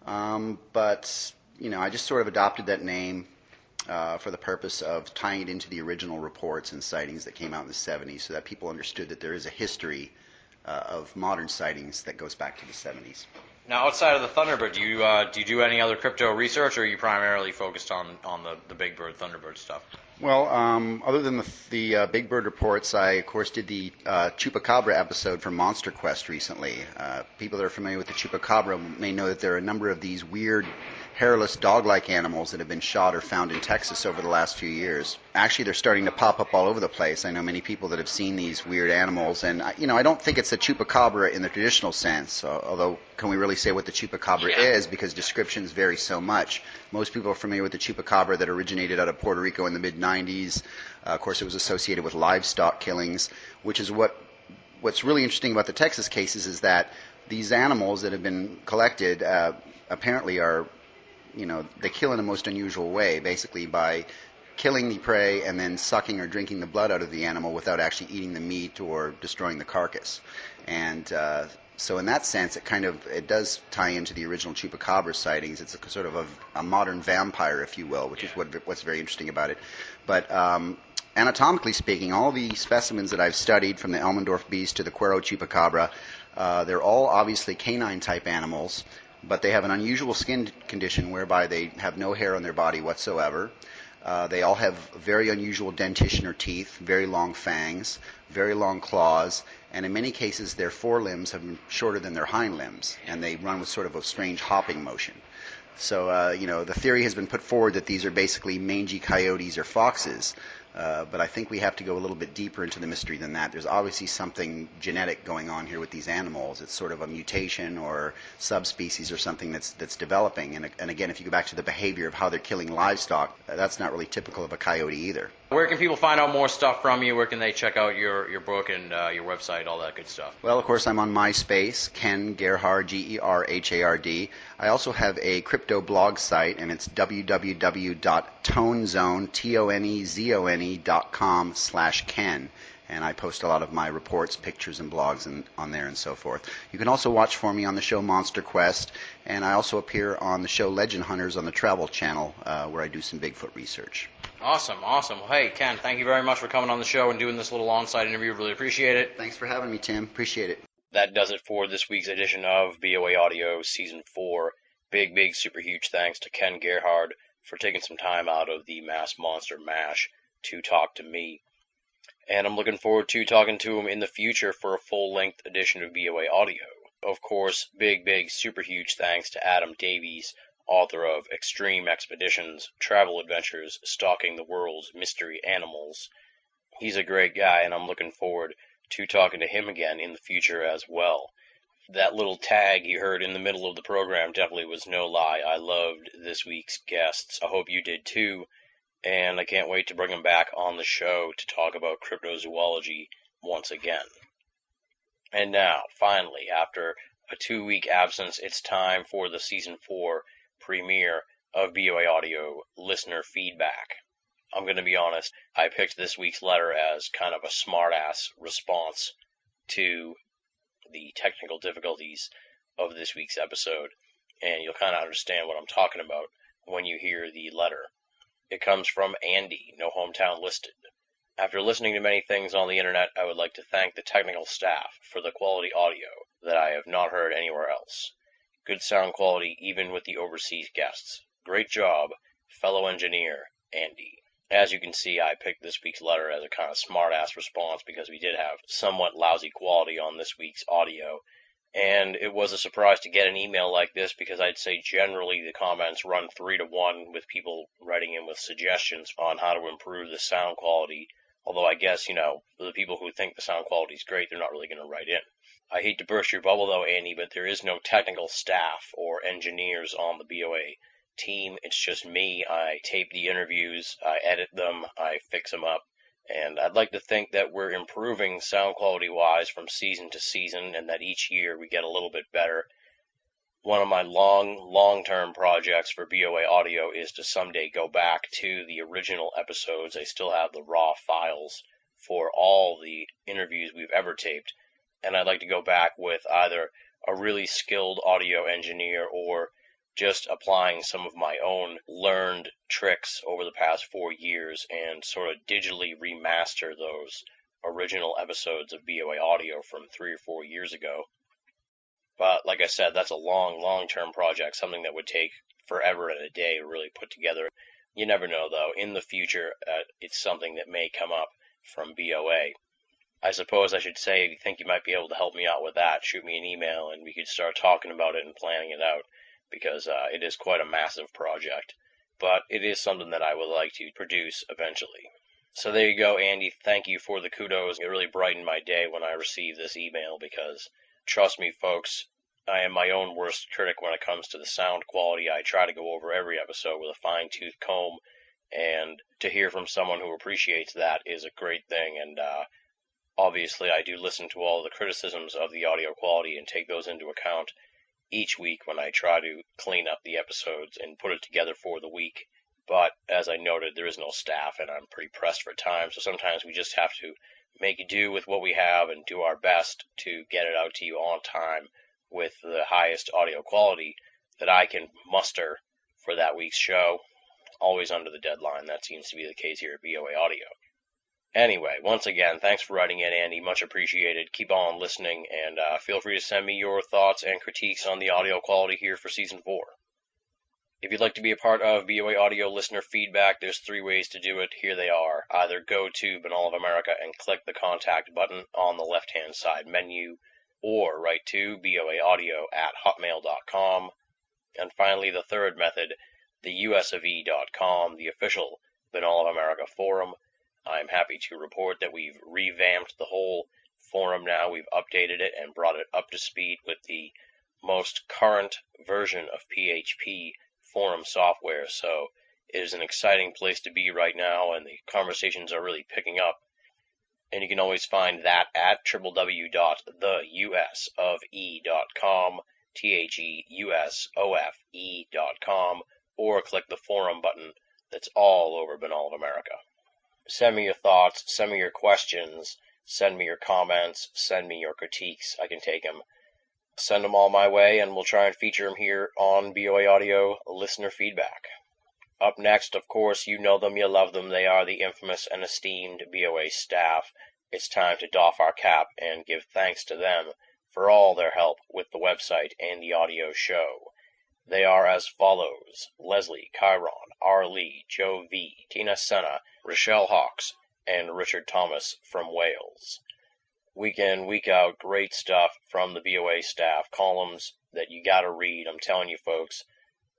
But I just sort of adopted that name for the purpose of tying it into the original reports and sightings that came out in the 70s, so that people understood that there is a history of modern sightings that goes back to the 70s. Now, outside of the Thunderbird, do you do any other crypto research, or are you primarily focused on the Big Bird, Thunderbird stuff? Well, other than the Big Bird reports, I, of course, did the Chupacabra episode from Monster Quest recently. People that are familiar with the Chupacabra may know that there are a number of these weird, hairless, dog-like animals that have been shot or found in Texas over the last few years. Actually, they're starting to pop up all over the place. I know many people that have seen these weird animals, and I don't think it's a Chupacabra in the traditional sense, although can we really say what the Chupacabra is, because descriptions vary so much. Most people are familiar with the Chupacabra that originated out of Puerto Rico in the mid-90s. Of course, it was associated with livestock killings, which is what's really interesting about the Texas cases is that these animals that have been collected apparently are, they kill in a most unusual way, basically by killing the prey and then sucking or drinking the blood out of the animal without actually eating the meat or destroying the carcass. And so in that sense, it does tie into the original chupacabra sightings. It's a sort of a modern vampire, if you will, which is what's very interesting about it. But anatomically speaking, all the specimens that I've studied, from the Elmendorf beast to the Cuero chupacabra, they're all obviously canine-type animals, but they have an unusual skin condition whereby they have no hair on their body whatsoever. They all have very unusual dentition or teeth, very long fangs, very long claws, and in many cases their forelimbs have been shorter than their hind limbs, and they run with sort of a strange hopping motion. So, the theory has been put forward that these are basically mangy coyotes or foxes, but I think we have to go a little bit deeper into the mystery than that. There's obviously something genetic going on here with these animals. It's sort of a mutation or subspecies or something that's developing. And again, if you go back to the behavior of how they're killing livestock, that's not really typical of a coyote either. Where can people find out more stuff from you? Where can they check out your book and your website, all that good stuff? Well, of course, I'm on MySpace, Ken Gerhard, Gerhard. I also have a crypto blog site, and it's www.tonezone.com/Ken. And I post a lot of my reports, pictures, and blogs on there and so forth. You can also watch for me on the show Monster Quest, and I also appear on the show Legend Hunters on the Travel Channel, where I do some Bigfoot research. Awesome. Well, hey, Ken, thank you very much for coming on the show and doing this little on-site interview. Really appreciate it. Thanks for having me, Tim. Appreciate it. That does it for this week's edition of BOA Audio Season 4. Big, super huge thanks to Ken Gerhard for taking some time out of the Mass Monster MASH to talk to me. And I'm looking forward to talking to him in the future for a full-length edition of BOA Audio. Of course, big, super huge thanks to Adam Davies, author of Extreme Expeditions, Travel Adventures, Stalking the World's Mystery Animals. He's a great guy, and I'm looking forward to talking to him again in the future as well. That little tag you heard in the middle of the program definitely was no lie. I loved this week's guests. I hope you did too, and I can't wait to bring them back on the show to talk about cryptozoology once again. And now, finally, after a 2-week absence, it's time for the Season 4 premiere of BOA Audio listener feedback. I'm going to be honest, I picked this week's letter as kind of a smart-ass response to the technical difficulties of this week's episode, and you'll kind of understand what I'm talking about when you hear the letter. It comes from Andy, no hometown listed. After listening to many things on the internet, I would like to thank the technical staff for the quality audio that I have not heard anywhere else. Good sound quality even with the overseas guests. Great job, fellow engineer, Andy. As you can see, I picked this week's letter as a kind of smart-ass response because we did have somewhat lousy quality on this week's audio, and it was a surprise to get an email like this because I'd say generally the comments run 3 to 1 with people writing in with suggestions on how to improve the sound quality, although I guess, the people who think the sound quality is great, they're not really going to write in. I hate to burst your bubble though, Andy, but there is no technical staff or engineers on the BOA team. It's just me. I tape the interviews, I edit them, I fix them up, and I'd like to think that we're improving sound quality wise from season to season, and that each year we get a little bit better. One of my long-term projects for BOA Audio is to someday go back to the original episodes. I still have the raw files for all the interviews we've ever taped, and I'd like to go back with either a really skilled audio engineer or just applying some of my own learned tricks over the past 4 years and sort of digitally remaster those original episodes of BOA Audio from 3 or 4 years ago. But like I said, that's a long-term project, something that would take forever and a day to really put together. You never know, though. In the future, it's something that may come up from BOA. I suppose I should say, if you think you might be able to help me out with that, shoot me an email and we could start talking about it and planning it out, because it is quite a massive project. But it is something that I would like to produce eventually. So there you go, Andy. Thank you for the kudos. It really brightened my day when I received this email because, trust me, folks, I am my own worst critic when it comes to the sound quality. I try to go over every episode with a fine-tooth comb, and to hear from someone who appreciates that is a great thing, and Obviously, I do listen to all the criticisms of the audio quality and take those into account each week when I try to clean up the episodes and put it together for the week. But as I noted, there is no staff and I'm pretty pressed for time, so sometimes we just have to make do with what we have and do our best to get it out to you on time with the highest audio quality that I can muster for that week's show, always under the deadline. That seems to be the case here at BOA Audio. Anyway, once again, thanks for writing in, Andy. Much appreciated. Keep on listening, and feel free to send me your thoughts and critiques on the audio quality here for Season 4. If you'd like to be a part of BOA Audio listener feedback, there's 3 ways to do it. Here they are. Either go to Binnall of America and click the contact button on the left-hand side menu, or write to boaaudio@hotmail.com. And finally, the third method, the usofe.com, the official Binnall of America forum. I'm happy to report that we've revamped the whole forum now. We've updated it and brought it up to speed with the most current version of PHP forum software. So it is an exciting place to be right now, and the conversations are really picking up. And you can always find that at www.theusofe.com, theusofe.com, or click the forum button that's all over Binnall of America. Send me your thoughts, send me your questions, send me your comments, send me your critiques. I can take them. Send them all my way, and we'll try and feature them here on BOA Audio Listener Feedback. Up next, of course, you know them, you love them. They are the infamous and esteemed BOA staff. It's time to doff our cap and give thanks to them for all their help with the website and the audio show. They are as follows: Leslie, Chiron, R. Lee, Joe V., Tina Senna, Rochelle Hawks, and Richard Thomas from Wales. Week in, week out, great stuff from the BOA staff, columns that you gotta read. I'm telling you folks,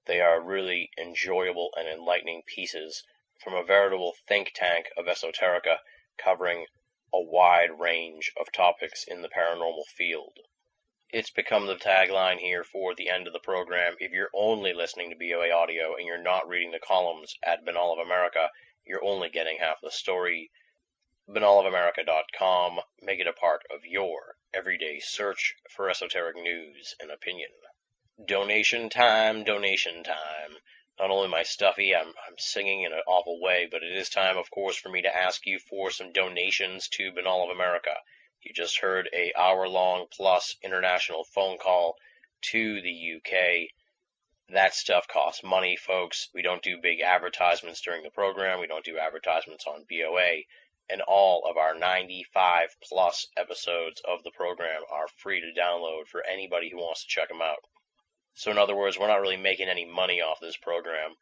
they are really enjoyable and enlightening pieces from a veritable think tank of esoterica covering a wide range of topics in the paranormal field. It's become the tagline here for the end of the program. If you're only listening to BOA Audio and you're not reading the columns at Binnall of America, you're only getting half the story. BinnallofAmerica.com. Make it a part of your everyday search for esoteric news and opinion. Donation time, donation time. Not only am I stuffy, I'm singing in an awful way, but it is time, of course, for me to ask you for some donations to Binnall of America. You just heard a hour-long plus international phone call to the UK. That stuff costs money, folks. We don't do big advertisements during the program. We don't do advertisements on BOA. And all of our 95 plus episodes of the program are free to download for anybody who wants to check them out. So in other words, we're not really making any money off this program.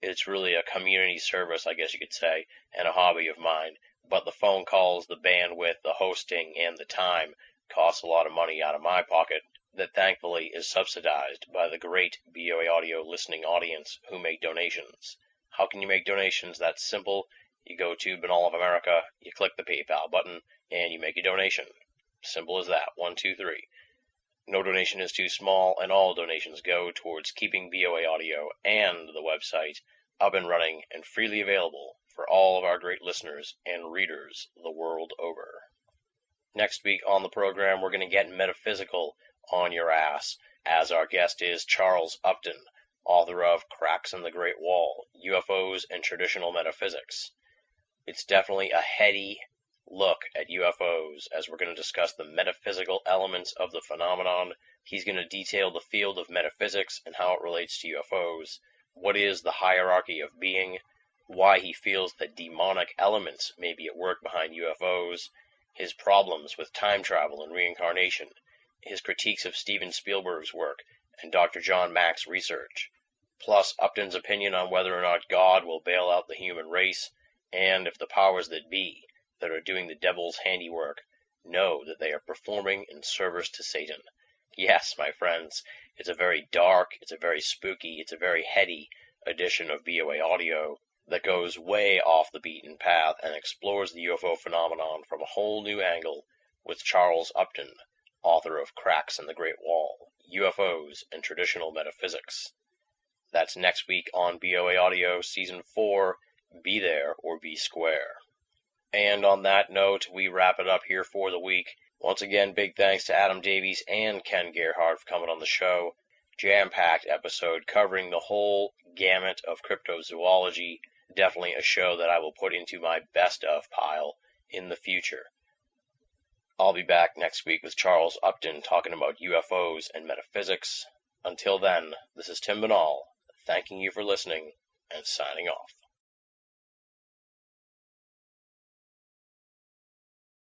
It's really a community service, I guess you could say, and a hobby of mine. But the phone calls, the bandwidth, the hosting, and the time costs a lot of money out of my pocket that thankfully is subsidized by the great BOA Audio listening audience who make donations. How can you make donations? That's simple. You go to Binnall of America, you click the PayPal button, and you make a donation. Simple as that. 1, 2, 3. No donation is too small, and all donations go towards keeping BOA Audio and the website up and running and freely available for all of our great listeners and readers the world over. Next week on the program, we're going to get metaphysical on your ass, as our guest is Charles Upton, author of Cracks in the Great Wall, UFOs and Traditional Metaphysics. It's definitely a heady look at UFOs, as we're going to discuss the metaphysical elements of the phenomenon. He's going to detail the field of metaphysics and how it relates to UFOs, what is the hierarchy of being, why he feels that demonic elements may be at work behind UFOs, his problems with time travel and reincarnation, his critiques of Steven Spielberg's work and Dr. John Mack's research, plus Upton's opinion on whether or not God will bail out the human race, and if the powers that be that are doing the devil's handiwork know that they are performing in service to Satan. Yes, my friends, it's a very dark, it's a very spooky, it's a very heady edition of BOA Audio that goes way off the beaten path and explores the UFO phenomenon from a whole new angle with Charles Upton, author of Cracks in the Great Wall, UFOs and Traditional Metaphysics. That's next week on BOA Audio Season 4, Be There or Be Square. And on that note, we wrap it up here for the week. Once again, big thanks to Adam Davies and Ken Gerhardt for coming on the show. Jam-packed episode covering the whole gamut of cryptozoology. Definitely a show that I will put into my best of pile in the future. I'll be back next week with Charles Upton talking about UFOs and metaphysics. Until then, this is Tim Binnall, thanking you for listening and signing off.